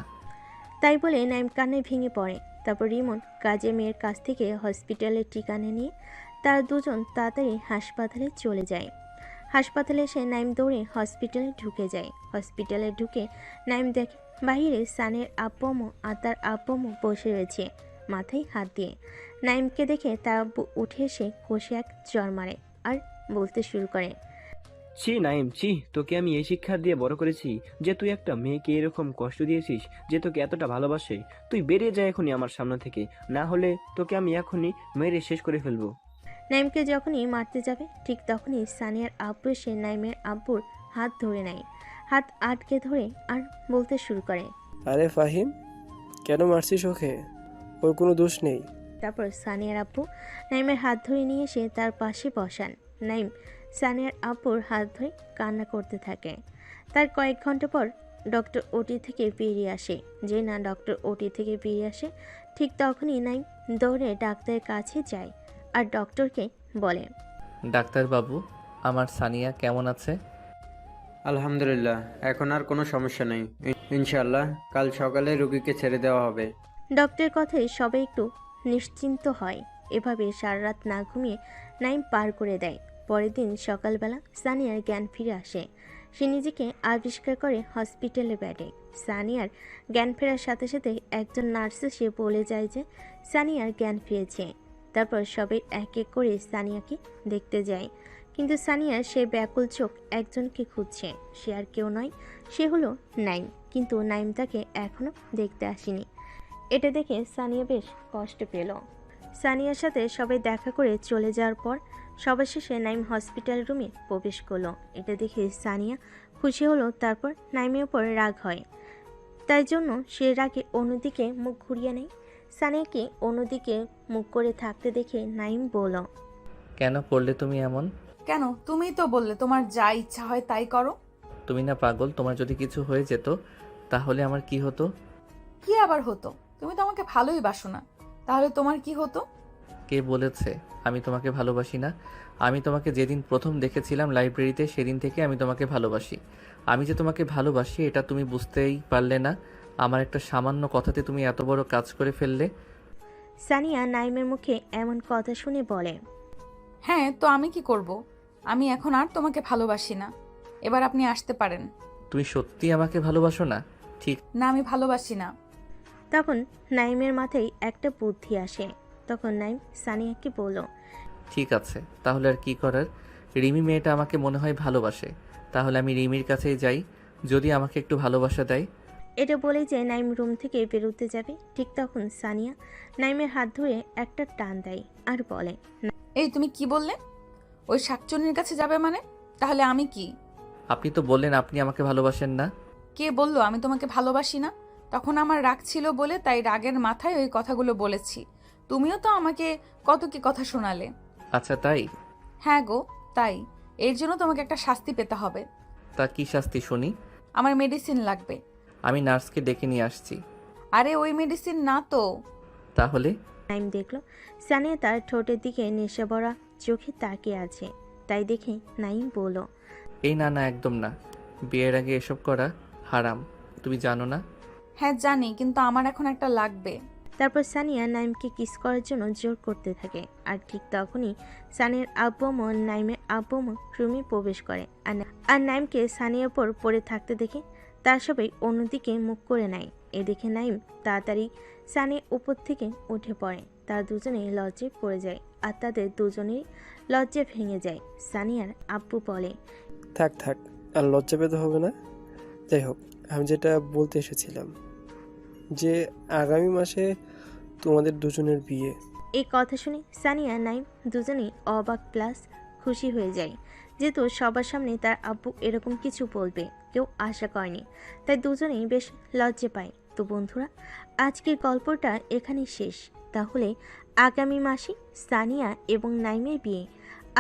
তাই বলে নাইম কান্নায় ভেঙে পড়ে। তারপর রিমন কাজের মেয়ের কাছ থেকে হসপিটালের ঠিকানা নিয়ে তারা দুজন তাড়াতাড়ি হাসপাতালে চলে যায়। হাসপাতালে এসে নাইম দৌড়ে হসপিটালে ঢুকে যায়। হসপিটালে ঢুকে নাইম দেখে বাইরে সানের আব্বু আম্মু আর তার আব্বু আম্মু বসে রয়েছে মাথায় হাত দিয়ে। নাইমকে দেখে তার আব্বু উঠে এসে কষে এক চড় মারে আর বলতে শুরু করে, ছি নাইম, ছি, তোকে আমি এই শিক্ষা দিয়ে বড় করেছি যে তুই একটা মেয়েকে এরকম কষ্ট দিয়েছিস, যে তোকে এতটা ভালোবাসে। তুই বেরিয়ে যায় এখনই আমার সামনে থেকে, না হলে তোকে আমি এখনই মেরে শেষ করে ফেলবো। নাইমকে যখনই মারতে যাবে ঠিক তখনই সানিয়ার আব্বু এসে নাইমের আব্বুর হাত ধরে নেয়, হাত আটকে ধরে আর বলতে শুরু করে, আরে ফাহিম, কেন মারছিস ওকে? ওর কোনো দোষ নেই। তারপর সানিয়ার আব্বু নাইমের হাত ধরে নিয়ে এসে তার পাশে বসান। নাইম সানিয়ার আব্বুর হাত ধরে কান্না করতে থাকে। তার কয়েক ঘন্টা পর ডক্টর ওটি থেকে বেরিয়ে আসে। যে না ডক্টর ওটি থেকে বেরিয়ে আসে ঠিক তখনই নাইম দৌড়ে ডাক্তারের কাছে যায় আর ডক্টরকে বলে, ডাক্তারবাবু, আমার সানিয়া কেমন আছে? আলহামদুলিল্লাহ, এখন আর কোনো সমস্যা নেই। ইনশাআল্লাহ কাল সকালে রোগীকে ছেড়ে দেওয়া হবে। ডক্টরের কথায় সবাই একটু নিশ্চিন্ত হয়। এভাবে সারা রাত না ঘুমিয়ে নাইম পার করে দেয়। পরের দিন সকালবেলা সানিয়ার জ্ঞান ফিরে আসে। সে নিজেকে আবিষ্কার করে হসপিটালে বেডে। সানিয়ার জ্ঞান ফেরার সাথে সাথে একজন নার্স এসে বলে যায় যে সানিয়ার জ্ঞান ফিরেছে। তারপর সবাই এক এক করে সানিয়াকে দেখতে যায়, কিন্তু সানিয়ার সে ব্যাকুল চোখ একজনকে খুঁজছে। সে আর কেউ নয়, সে হলো নাইম। কিন্তু নাইম তাকে এখনও দেখতে আসেনি। এটা দেখে সানিয়া বেশ কষ্ট পেল। সানিয়ার সাথে সবাই দেখা করে চলে যাওয়ার পর সবার শেষে নাইম হসপিটাল রুমে প্রবেশ করলো। এটা দেখে সানিয়া খুশি হলো। তারপর নাইমের ওপর রাগ হয়, তাই জন্য সে রাগে অন্যদিকে মুখ ঘুরিয়ে নেয়। সানিয়াকে অন্যদিকে মুখ করে থাকতে দেখে নাইম বলল, কেন করলে তুমি এমন? কেন? তুমিই তো বললে তোমার যা ইচ্ছা হয় তাই করো। তুমি না পাগল? তোমার যদি কিছু হয়ে যেত তাহলে আমার কি হতো? কি আবার হতো? তুমি তো আমাকে ভালোই বাসো না, তাহলে তোমার কি হতো? কে বলেছে আমি তোমাকে ভালোবাসি না? আমি তোমাকে যেদিন প্রথম দেখেছিলাম লাইব্রেরিতে, সেদিন থেকে আমি তোমাকে ভালোবাসি। আমি যে তোমাকে ভালোবাসি এটা তুমি বুঝতেই পারলে না। আমার একটা সামান্য কথাতে তুমি এত বড় কাজ করে ফেললে। সানিয়া নাইমের মুখে এমন কথা শুনে বলে, হ্যাঁ, তো আমি কি করব? আমি এখন আর তোমাকে ভালোবাসি না। এবার আপনি আসতে পারেন। তুমি সত্যি আমাকে ভালোবাসো না? ঠিক না, আমি ভালোবাসি না। তখন নাইমের মাথায় একটা বুদ্ধি আসে। তখন নাইম সানিয়াকে বলল, ঠিক আছে, তাহলে আর কি করার? রিমি মেয়েটা আমাকে মনে হয় ভালোবাসে, তাহলে আমি রিমির কাছেই যাই, যদি আমাকে একটু ভালোবাসা দেয়। এটা বলেই যে নাইম রুম থেকে বেরোতে যাবে, ঠিক তখন সানিয়া নাইমের হাত ধরে একটা টান দেয় আর বলে, এই তুমি কি বললে? ওই শাকচুন্নির কাছে যাবে মানে? তাহলে আমি কি? আপনি তো বললেন আপনি আমাকে ভালোবাসেন না। কে বললো আমি তোমাকে ভালোবাসি না? তখন আমার রাগ ছিল বলে তাই রাগের মাথায় ওই কথাগুলো বলেছি। তুমিও তো আমাকে কত কি কথা শোনালে। আচ্ছা তাই? হ্যাঁ গো, তাই। এর জন্য তোমাকে একটা শাস্তি পেতে হবে। তা কি শাস্তি শুনি? আমার মেডিসিন লাগবে। আমি নার্সকে ডেকে নিয়ে আসছি। আরে ওই মেডিসিন না তো। তাহলে? নাইম দেখলো সানিয়া তার ঠোঁটের দিকে নেশা ভরা চোখে তাকিয়ে আছে, তাই দেখে নাইম বলল, এই না না, একদম না। বিয়ের আগে এসব করা হারাম, তুমি জানো না? হ্যাঁ জানি, কিন্তু আমার এখন একটা লাগবে। তারপর সানিয়া নাইমকে কিস করার জন্য জোর করতে থাকে। আর ঠিক তখনই সানিয়ার আব্বু নাইমের আব্বু রুমে প্রবেশ করে। আর নাইমকে সানিয়ার উপর পড়ে থাকতে দেখে তার সবাই অন্যদিকে মুখ করে নেয়। এ দেখে নাইম তাড়াতাড়ি সানিয়ার উপর থেকে উঠে পড়ে। তারা দুজনেই লজ্জায় পড়ে যায় আর তাদের দুজনেই লজ্জা ভেঙে যায়। সানিয়ার আব্বু বলে, থাক থাক, আর লজ্জা পেতে হবে না। যাই হোক, আমি যেটা বলতে এসেছিলাম যে আগামী মাসে তোমাদের দুজনের বিয়ে। এই কথা শুনে সানিয়া নাইম দুজনেই অবাক প্লাস খুশি হয়ে যায়, যেহেতু সবার সামনে তার আব্বু এরকম কিছু বলবে কেউ আশা করেনি, তাই দুজনেই বেশ লজ্জা পায়। তো বন্ধুরা, আজকের গল্পটা এখানেই শেষ। তাহলে আগামী মাসে সানিয়া এবং নাইমের বিয়ে।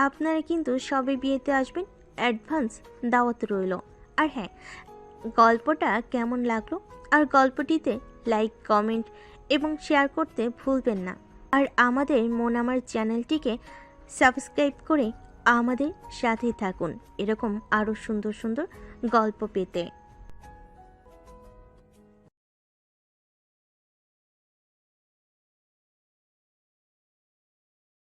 আপনারা কিন্তু সবে বিয়েতে আসবেন, অ্যাডভান্স দাওয়াত রইল। আর হ্যাঁ, গল্পটা কেমন লাগলো আর গল্পটিতে লাইক, কমেন্ট এবং শেয়ার করতে ভুলবেন না। আর আমাদের মন আমার চ্যানেলটিকে সাবস্ক্রাইব করে আমাদের সাথেই থাকুন এরকম আরও সুন্দর সুন্দর গল্প পেতে।